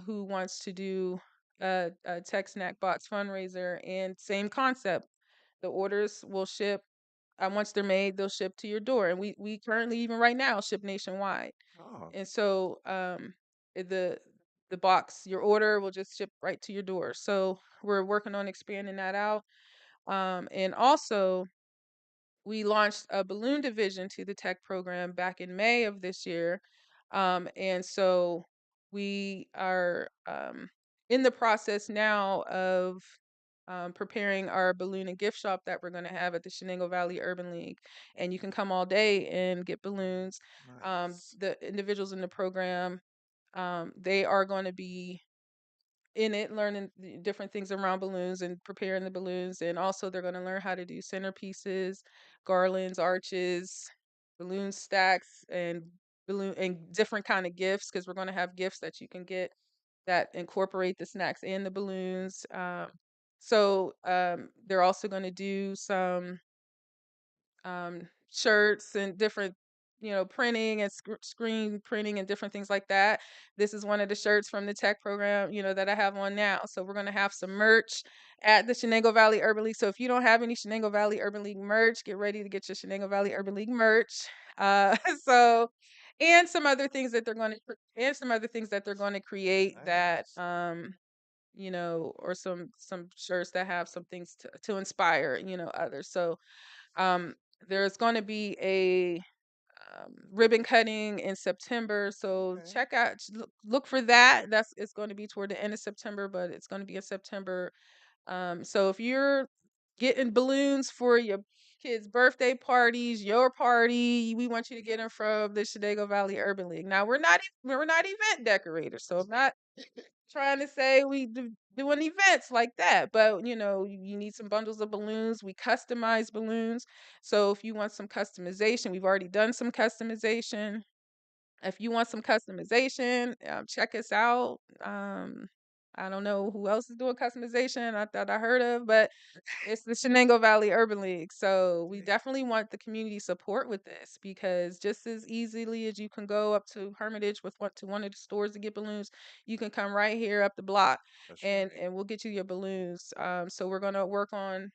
who wants to do a tech snack box fundraiser, and same concept. The orders will ship once they're made, they'll ship to your door. And we currently, even right now, ship nationwide. Oh, And so the the box, your order will just ship right to your door. So we're working on expanding that out. And also we launched a balloon division to the tech program back in May of this year. And so we are in the process now of preparing our balloon and gift shop that we're going to have at the Shenango Valley Urban League. And you can come all day and get balloons. nice. The individuals in the program, they are going to be in it, learning different things around balloons and preparing the balloons. And also, they're going to learn how to do centerpieces, garlands, arches, balloon stacks, and balloon and different kind of gifts, because we're going to have gifts that you can get that incorporate the snacks and the balloons. They're also going to do some shirts and different, printing and screen printing and different things like that. This is one of the shirts from the tech program, that I have on now. So we're going to have some merch at the Shenango Valley Urban League. So if you don't have any Shenango Valley Urban League merch, get ready to get your Shenango Valley Urban League merch. So, and some other things that they're going to create that, Nice. or some shirts that have some things to inspire, others. So um, there's going to be a ribbon cutting in September, so Okay. look for that. It's going to be toward the end of September, but it's going to be in September. So if you're getting balloons for your kids' birthday parties, your party, we want you to get them from the Shenango Valley Urban League. Now we're not event decorators, so I'm not trying to say we doing events like that, but you need some bundles of balloons. We customize balloons. So if you want some customization, we've already done some customization. If you want some customization, check us out. I don't know who else is doing customization I thought I heard of, but it's the Shenango Valley Urban League. So we definitely want the community support with this, because just as easily as you can go up to Hermitage to one of the stores to get balloons, you can come right here up the block, That's and right. we'll get you your balloons. So we're gonna work on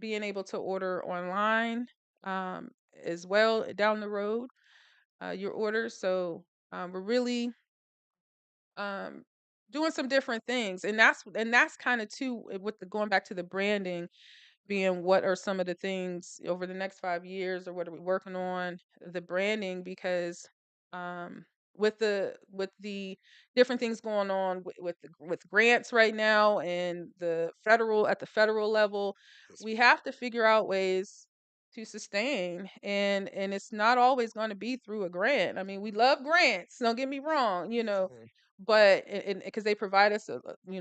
being able to order online um, as well down the road, your orders. So we're really um, doing some different things, and that's kind of too with the going back to the branding, being what are some of the things over the next 5 years, or what are we working on the branding, because um with the different things going on with grants right now, and at the federal level, Yes, we have to figure out ways to sustain, and it's not always going to be through a grant. I mean, we love grants, don't get me wrong, ma'am. but because they provide us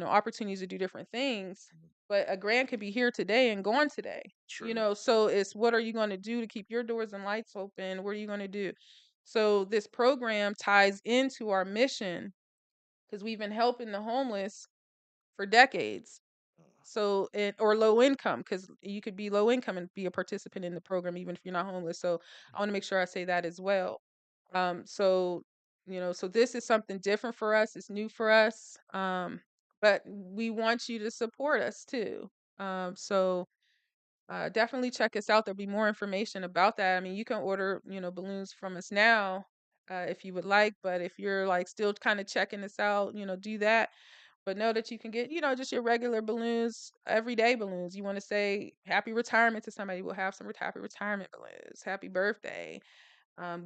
opportunities to do different things, but a grant could be here today and gone today. True. So it's, what are you going to do to keep your doors and lights open? What are you going to do? So this program ties into our mission, because we've been helping the homeless for decades. So or low income, because you could be low income and be a participant in the program even if you're not homeless. So I want to make sure I say that as well. So so this is something different for us. It's new for us. But we want you to support us too. So definitely check us out. There'll be more information about that. I mean, you can order, balloons from us now, if you would like. But if you're like still kind of checking us out, do that. But know that you can get, just your regular balloons, everyday balloons. You want to say happy retirement to somebody, we'll have some happy retirement balloons. Happy birthday.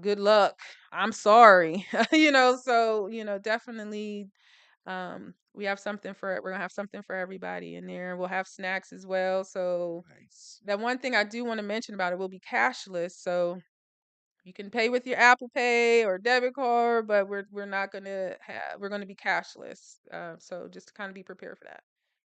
good luck. I'm sorry. So definitely we're gonna have something for everybody in there. We'll have snacks as well. So Nice. that one thing I do want to mention about it will be cashless. So you can pay with your Apple Pay or debit card, but we're gonna be cashless. So just to kind of be prepared for that.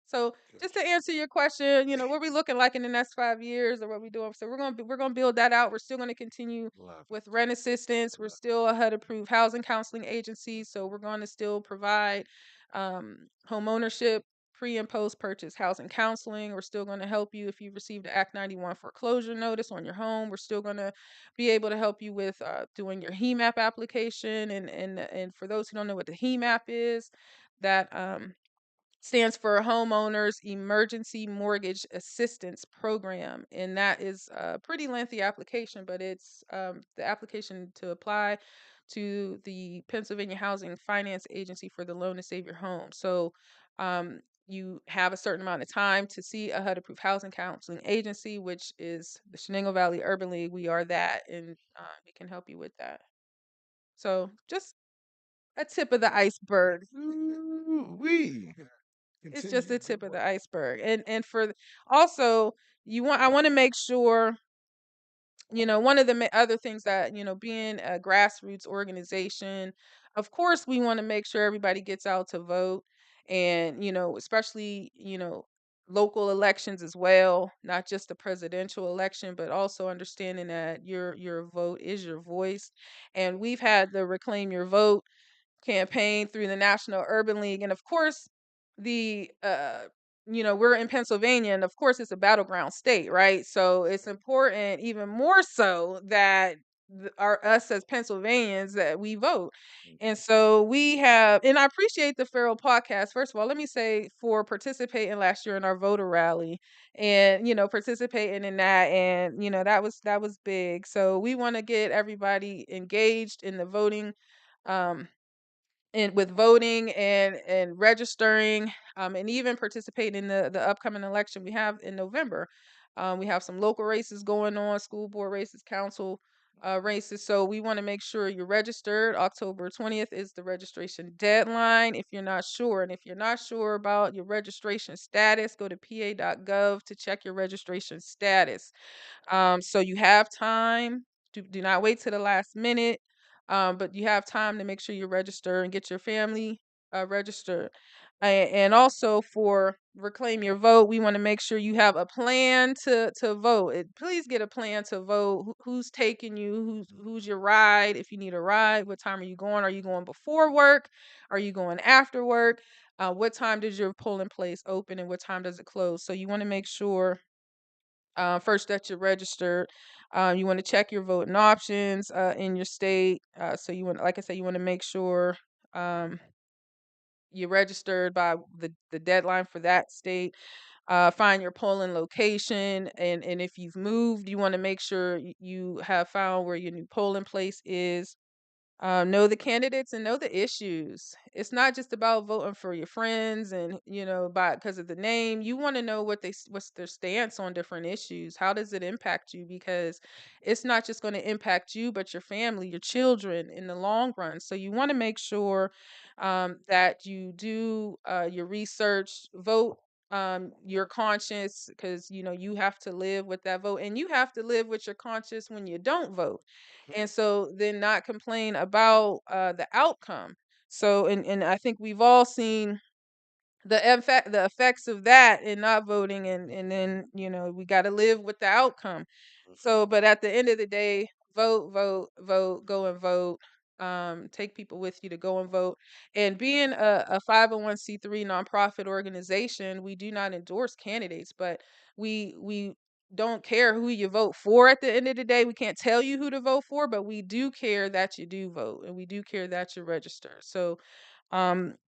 So just to Gotcha. answer your question, what we looking like in the next 5 years or what we doing. So we're gonna build that out. We're still gonna continue Love it. with rent assistance. We're still a HUD approved housing counseling agency, so we're going to still provide home ownership, pre and post purchase housing counseling. We're still going to help you if you've received an Act 91 foreclosure notice on your home. We're still going to be able to help you with doing your HEMAP application. And for those who don't know what the HEMAP is, that stands for Homeowners Emergency Mortgage Assistance Program. And that is a pretty lengthy application, but it's the application to apply to the Pennsylvania Housing Finance Agency for the loan to save your home. So you have a certain amount of time to see a HUD approved housing counseling agency, which is the Shenango Valley Urban League. We are that, and we can help you with that. So just a tip of the iceberg. Ooh-wee. It's just the Continue tip of going. the iceberg. And also I want to make sure, one of the other things that, being a grassroots organization, of course we want to make sure everybody gets out to vote, and especially, local elections as well, not just the presidential election, but also understanding that your vote is your voice. And we've had the Reclaim Your Vote campaign through the National Urban League. And of course, the we're in Pennsylvania, and of course it's a battleground state, right? So it's important even more so that us as Pennsylvanians that we vote. And so we have, and I appreciate the Farrell Podcast. First of all, let me say, for participating last year in our voter rally, and participating in that, and that was big. So we want to get everybody engaged in the voting, um, and with voting and registering, and even participating in the upcoming election we have in November. We have some local races going on, school board races, council races. So we want to make sure you're registered. October 20th is the registration deadline. If you're not sure, and if you're not sure about your registration status, go to pa.gov to check your registration status. So you have time. Do not wait to the last minute. But you have time to make sure you register and get your family registered. And also for Reclaim Your Vote, we want to make sure you have a plan to vote. Please get a plan to vote. Who's taking you? Who's your ride? If you need a ride, what time are you going? Are you going before work? Are you going after work? What time does your polling place open, and what time does it close? So you want to make sure, first, that you're registered. You want to check your voting options in your state. So like I said, you want to make sure um, you're registered by the deadline for that state. Find your polling location, and if you've moved, you want to make sure you have found where your new polling place is. Know the candidates and know the issues. It's not just about voting for your friends and by because of the name. You want to know what's their stance on different issues. How does it impact you? Because it's not just going to impact you, but your family, your children in the long run. So you want to make sure that you do your research, vote your conscience, because you have to live with that vote, and you have to live with your conscience when you don't vote, and so then not complain about the outcome. So, and I think we've all seen the effects of that in not voting, and then we got to live with the outcome. So, but at the end of the day, vote, vote, vote, go and vote. Take people with you to go and vote. And being a 501c3 nonprofit organization, we do not endorse candidates, but we don't care who you vote for. At the end of the day, we can't tell you who to vote for, but we do care that you do vote, and we do care that you register. So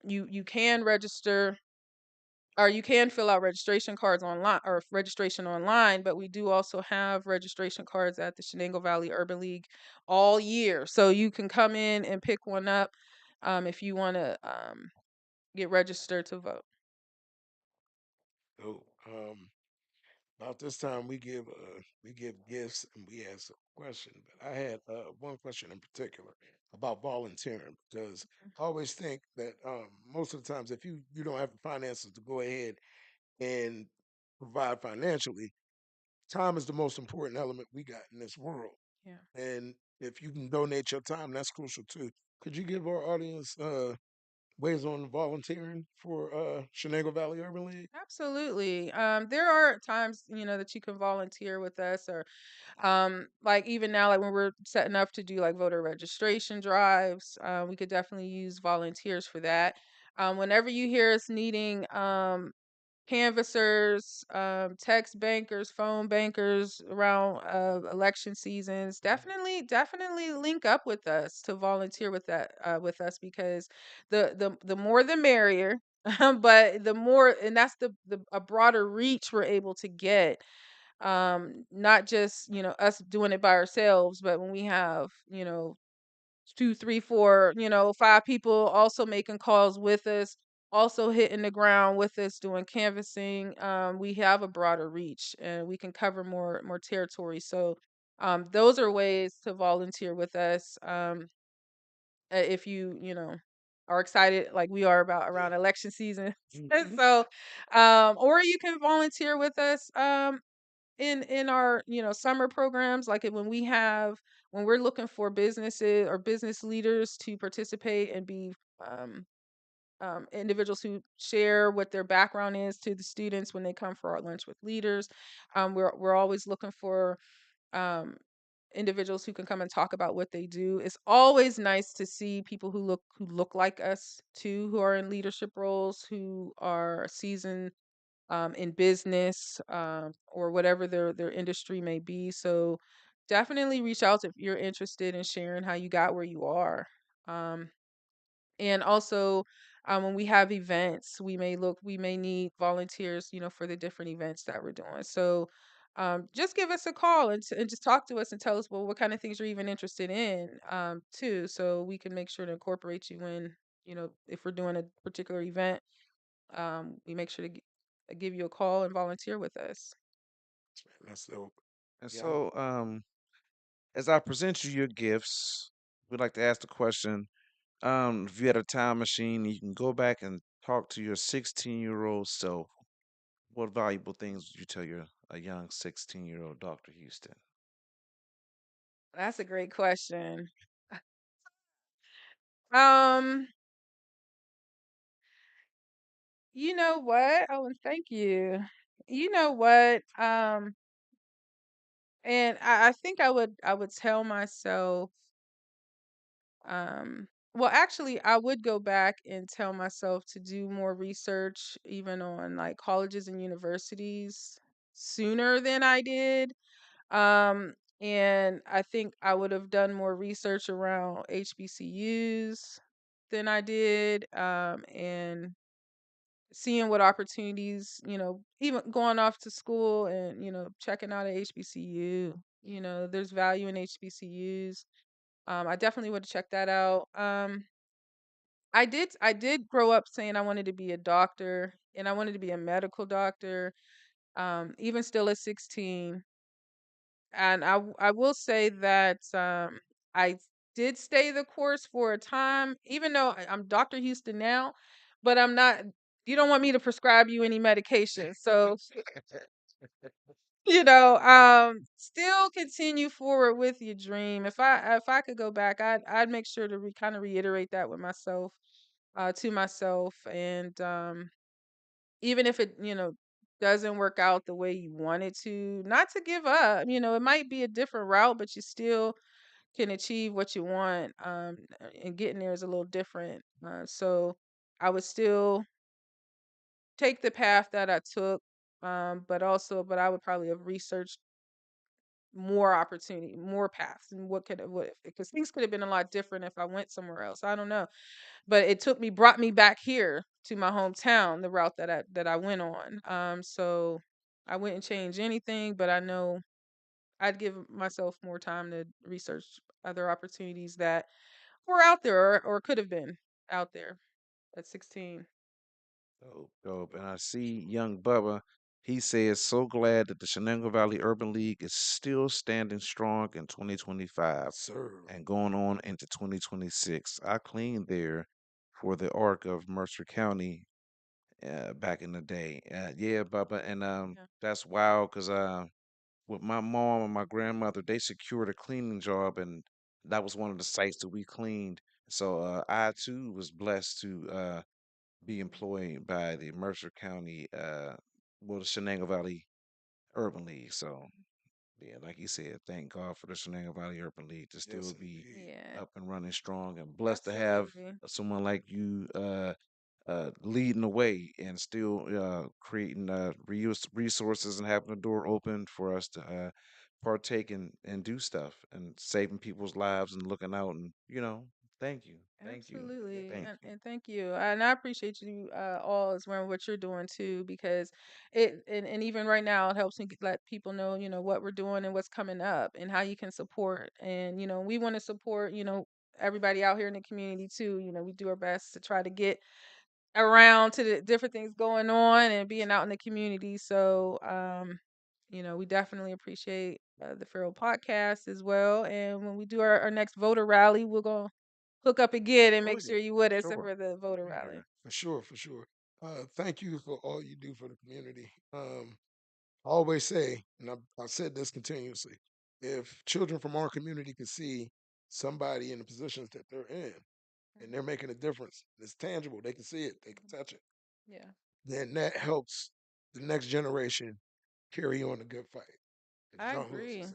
you can register, or you can fill out registration cards online, or registration online, but we do also have registration cards at the Shenango Valley Urban League all year. So you can come in and pick one up if you want to get registered to vote. Oh, About this time, we give gifts and we ask a question. But I had one question in particular about volunteering because I always think that most of the times, if you don't have the finances to go ahead and provide financially, time is the most important element we got in this world. Yeah. And if you can donate your time, that's crucial too. Could you give our audience ways on volunteering for Shenango Valley Urban League? Absolutely. There are times, that you can volunteer with us, or like even now, like when we're setting up to do like voter registration drives, we could definitely use volunteers for that. Whenever you hear us needing canvassers, text bankers, phone bankers around election seasons, definitely link up with us to volunteer with us, because the more the merrier. But the more, and that's the a broader reach we're able to get, not just us doing it by ourselves, but when we have two, three, four, five people also making calls with us, also hitting the ground with us, doing canvassing. We have a broader reach and we can cover more territory. So those are ways to volunteer with us. If you are excited like we are about around election season. And so or you can volunteer with us in our summer programs, like when we're looking for businesses or business leaders to participate and be um, individuals who share what their background is to the students when they come for our lunch with leaders. We're always looking for um, individuals who can come and talk about what they do. It's always nice to see people who look like us too, who are in leadership roles, who are seasoned in business, or whatever their industry may be. So definitely reach out if you're interested in sharing how you got where you are. Um, and also, when we have events, we may need volunteers, for the different events that we're doing. So just give us a call and just talk to us and tell us, well, what kind of things you're even interested in, too, so we can make sure to incorporate you in, if we're doing a particular event. We make sure to give you a call and volunteer with us. That's dope. And Yeah. so, as I present you your gifts, we'd like to ask the question: if you had a time machine, you can go back and talk to your 16-year-old self. What valuable things would you tell a young 16-year-old Dr. Houston? That's a great question. Um, you know what? Oh, and thank you. You know what? And I think I would tell myself, well, actually, I would go back and tell myself to do more research, even on like colleges and universities, sooner than I did. Um, and I think I would have done more research around HBCUs than I did, and seeing what opportunities, even going off to school and, checking out a HBCU. There's value in HBCUs. I definitely would have checked that out. I did grow up saying I wanted to be a doctor and I wanted to be a medical doctor. Even still at 16. And I will say that I did stay the course for a time, even though I'm Dr. Houston now, but I'm not. You don't want me to prescribe you any medication, so still continue forward with your dream. If I could go back, I'd make sure to kind of reiterate that with myself, to myself, and even if it doesn't work out the way you want it to, not to give up. It might be a different route, but you still can achieve what you want. And getting there is a little different. So I would still take the path that I took, but I would probably have researched more opportunity, more paths, and what, because things could have been a lot different if I went somewhere else. I don't know, but brought me back here to my hometown, the route that I went on. So I wouldn't change anything, but I know I'd give myself more time to research other opportunities that were out there, or could have been out there at 16. Dope, dope. And I see young Bubba. He says, so glad that the Shenango Valley Urban League is still standing strong in 2025 Sir. and going on into 2026. I cleaned there for the Arc of Mercer County back in the day. Yeah, Bubba, and Yeah, that's wild because with my mom and my grandmother, they secured a cleaning job, and that was one of the sites that we cleaned. So I too was blessed to be employed by the Mercer County, well, the Shenango Valley Urban League. So yeah, like you said, thank God for the Shenango Valley Urban League to Yes, still be indeed. yeah, up and running strong, and blessed to have absolutely. someone like you leading the way and still creating resources and having the door open for us to partake and do stuff and saving people's lives and looking out, and thank you, thank you, Absolutely. thank you. And thank you. And I appreciate you all as well what you're doing too, because it and even right now it helps me let people know, what we're doing and what's coming up and how you can support. And, we want to support, everybody out here in the community too. We do our best to try to get around to the different things going on and being out in the community. So, we definitely appreciate the Farrell podcast as well. And when we do our next voter rally, we're going to hook up again and Oh make yeah, sure you with us sure. for the voter Yeah, rally. For sure, for sure. Thank you for all you do for the community. I always say, and I've said this continuously, if children from our community can see somebody in the positions that they're in and they're making a difference, it's tangible, they can see it, they can touch it, Yeah, then that helps the next generation carry on a good fight, as I John Lewis would agree. say.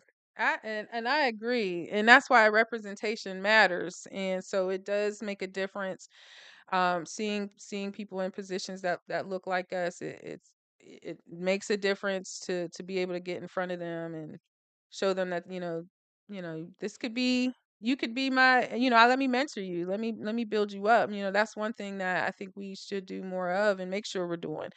And I agree. And that's why representation matters. And so it does make a difference. Seeing people in positions that look like us, it makes a difference to be able to get in front of them and show them that this could be you could be my let me mentor you, let me build you up. That's one thing that I think we should do more of and make sure we're doing.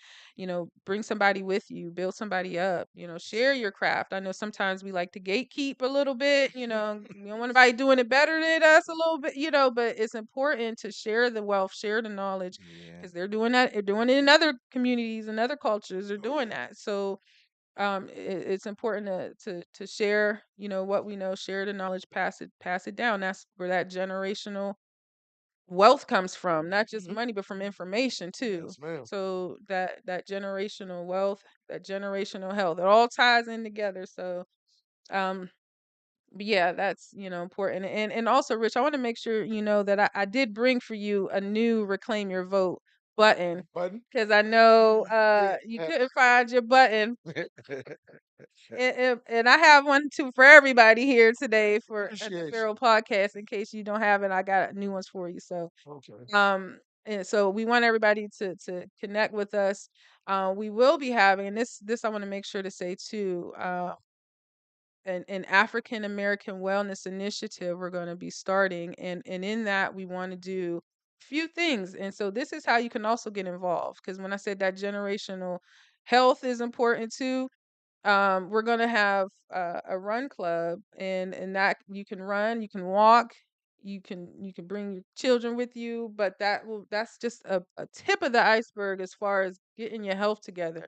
Bring somebody with you, build somebody up. Share your craft. I know sometimes we like to gatekeep a little bit. We don't want anybody doing it better than us a little bit. But it's important to share the wealth, share the knowledge, yeah, because they're doing that. They're doing it in other communities and other cultures. They're Oh doing yeah, that. So it's important to share, what we know, share the knowledge, pass it down. That's where that generational wealth comes from, not just hmm money, but from information too. yes, ma'am. So that generational wealth, that generational health, it all ties in together. So um but yeah, that's important. And also, Rich, I want to make sure you know that I did bring for you a new reclaim your vote button, Button. because I know Yeah, you couldn't find your button. And I have one too for everybody here today for at the appreciate Farrell podcast. In case you don't have it, I got new ones for you. So you. Okay. and so we want everybody to connect with us. We will be having, and this I want to make sure to say too, an African American wellness initiative we're going to be starting, and in that we want to do a few things. And so this is how you can also get involved, because when I said that generational health is important too, we're gonna have a run club, and that you can run, you can walk, you can bring your children with you, but that's just a tip of the iceberg as far as getting your health together.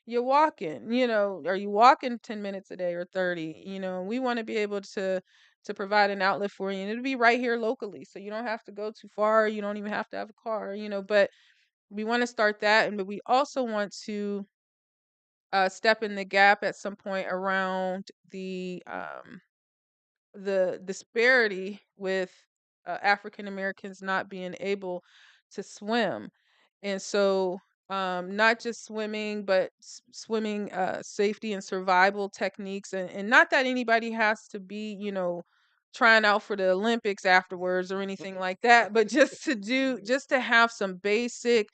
You're walking, are you walking 10 minutes a day or 30? We want to be able to provide an outlet for you, and it'll be right here locally, so you don't have to go too far, you don't even have to have a car, but we want to start that. And but we also want to step in the gap at some point around the disparity with African Americans not being able to swim. And so, not just swimming, but swimming safety and survival techniques. And not that anybody has to be, trying out for the Olympics afterwards or anything like that, but just to have some basic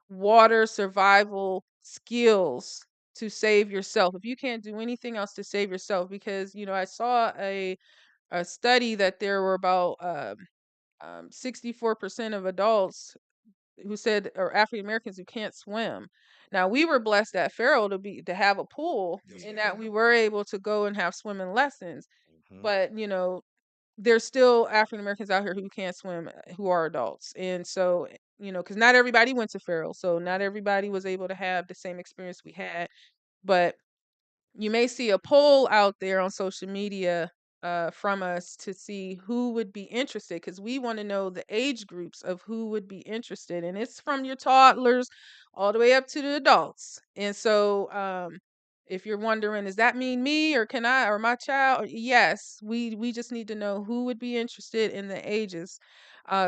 water survival skills to save yourself. If you can't do anything else to save yourself, because I saw a study that there were about 64% of adults who said, or African Americans who can't swim. Now we were blessed at Farrell to have a pool, Yes, and yeah. that ma'am. we were able to go and have swimming lessons. Hmm. But there's still African Americans out here who can't swim, who are adults. And so, because not everybody went to Farrell, so not everybody was able to have the same experience we had. But you may see a poll out there on social media from us to see who would be interested, because we want to know the age groups of who would be interested, and it's from your toddlers all the way up to the adults. And so if you're wondering, does that mean me or can I or my child? Yes, we just need to know who would be interested in the ages.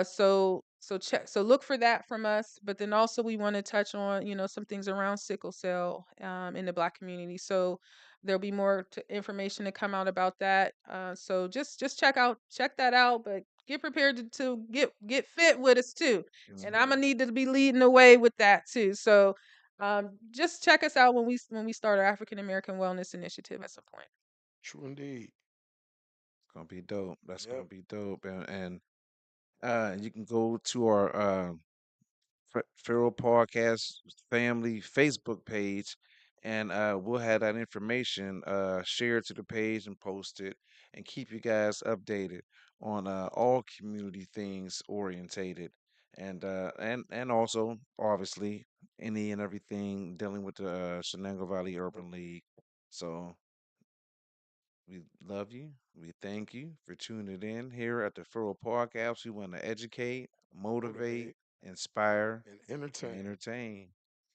So look for that from us. But then also we want to touch on, some things around sickle cell in the Black community. So there'll be more information to come out about that. So just check that out, but get prepared to get fit with us too. And I'm gonna need to be leading the way with that too. So just check us out when we start our African American Wellness Initiative at some point. True indeed. It's gonna be dope. That's gonna Yep. be dope. And you can go to our Farrell Podcast family Facebook page, and we'll have that information shared to the page and posted, and keep you guys updated on all community things orientated, and also obviously any and everything dealing with the Shenango Valley Urban League. So we love you. We thank you for tuning in here at the Furrow Podcast. We want to educate, motivate, Motivate inspire, and and entertain. entertain.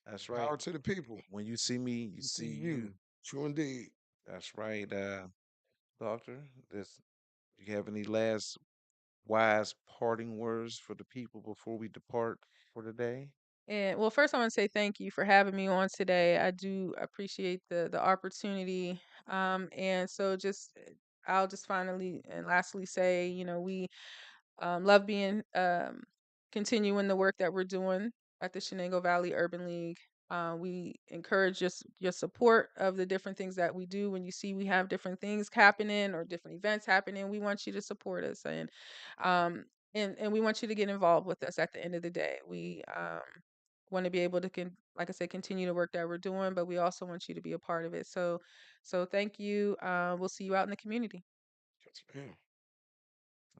That's right. Power to the people. When you see me, you You see see you. you. True indeed. That's right. Doctor, this, you have any last wise parting words for the people before we depart for the day? And well, first I want to say thank you for having me on today. I do appreciate the opportunity. And so just I'll just finally and lastly say, we love being continuing the work that we're doing at the Shenango Valley Urban League. We encourage your support of the different things that we do. When you see we have different things happening or different events happening, we want you to support us, um, and we want you to get involved with us. At the end of the day, we want to be able to like I said, continue the work that we're doing, but we also want you to be a part of it. So thank you. We'll see you out in the community. Yes, ma'am.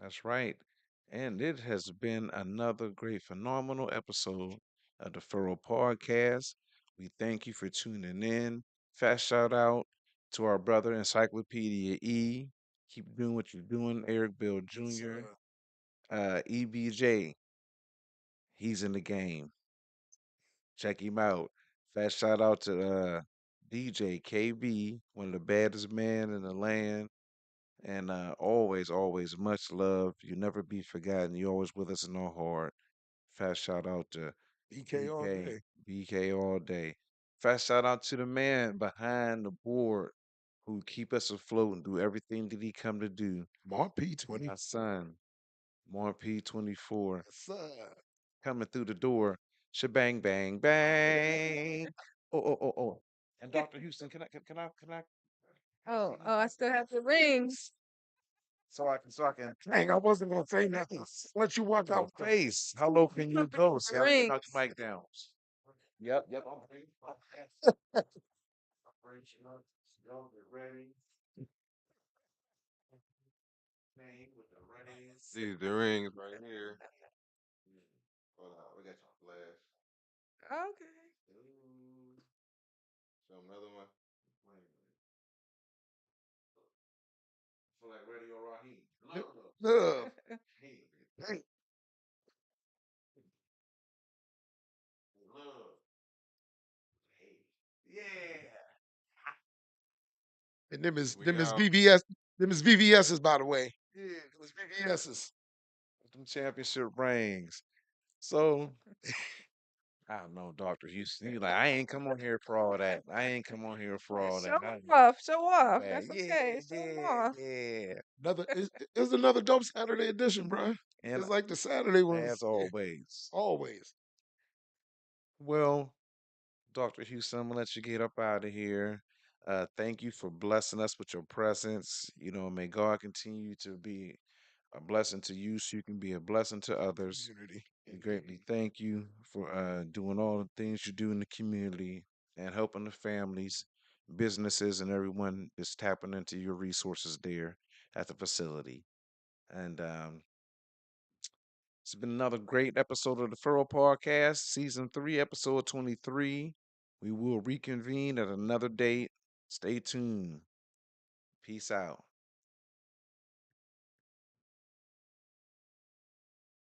That's right. And it has been another great, phenomenal episode of the Furrow Podcast. We thank you for tuning in. Fast shout out to our brother Encyclopedia E. Keep doing what you're doing, Eric Bill Yes, Jr. EBJ, he's in the game. Check him out. Fast shout out to DJ KB, one of the baddest men in the land. And always, always much love. You never be forgotten. You always with us in our heart. Fast shout out to BK all BK, day. BK all day. Fast shout out to the man behind the board who keep us afloat and do everything that he come to do. Mark P20. My son, More P24, Yes, sir. coming through the door. Shebang, bang, bang. Oh. And Dr. Houston, can I Oh, I still have the rings. so I can Dang, I wasn't gonna say nothing. Let you walk your out with them. face. How low can you go? See, I Rings. knocked the mic down. Yep. Ready. With the ready. These the rings right here. Hold on, we got your flash. Okay. Ooh. Show another one. Wait a minute. Feel like Radio Raheem. Love. Hey, Dang. love. Hey. Yeah. And them We is out. VVS. Them is VVS's, by the way. Yeah, it was VVS's. Them championship rings. So I don't know, Dr. Houston. He like, I ain't come on here for all that. I ain't come on here for all that. Show I, off. Show my off. bad. That's Yeah, okay. Show 'em yeah, off. yeah. Another it's another dope Saturday edition, bro. And It's like the Saturday as ones. Yeah, always, always. well, Dr. Houston, I'm gonna let you get up out of here. Thank you for blessing us with your presence. May God continue to be a blessing to you so you can be a blessing to others. Community. We Indeed. greatly thank you for doing all the things you do in the community and helping the families, businesses, and everyone that's tapping into your resources there at the facility. And it's been another great episode of the Furrow Podcast, Season 3, Episode 23. We will reconvene at another date. Stay tuned. Peace out.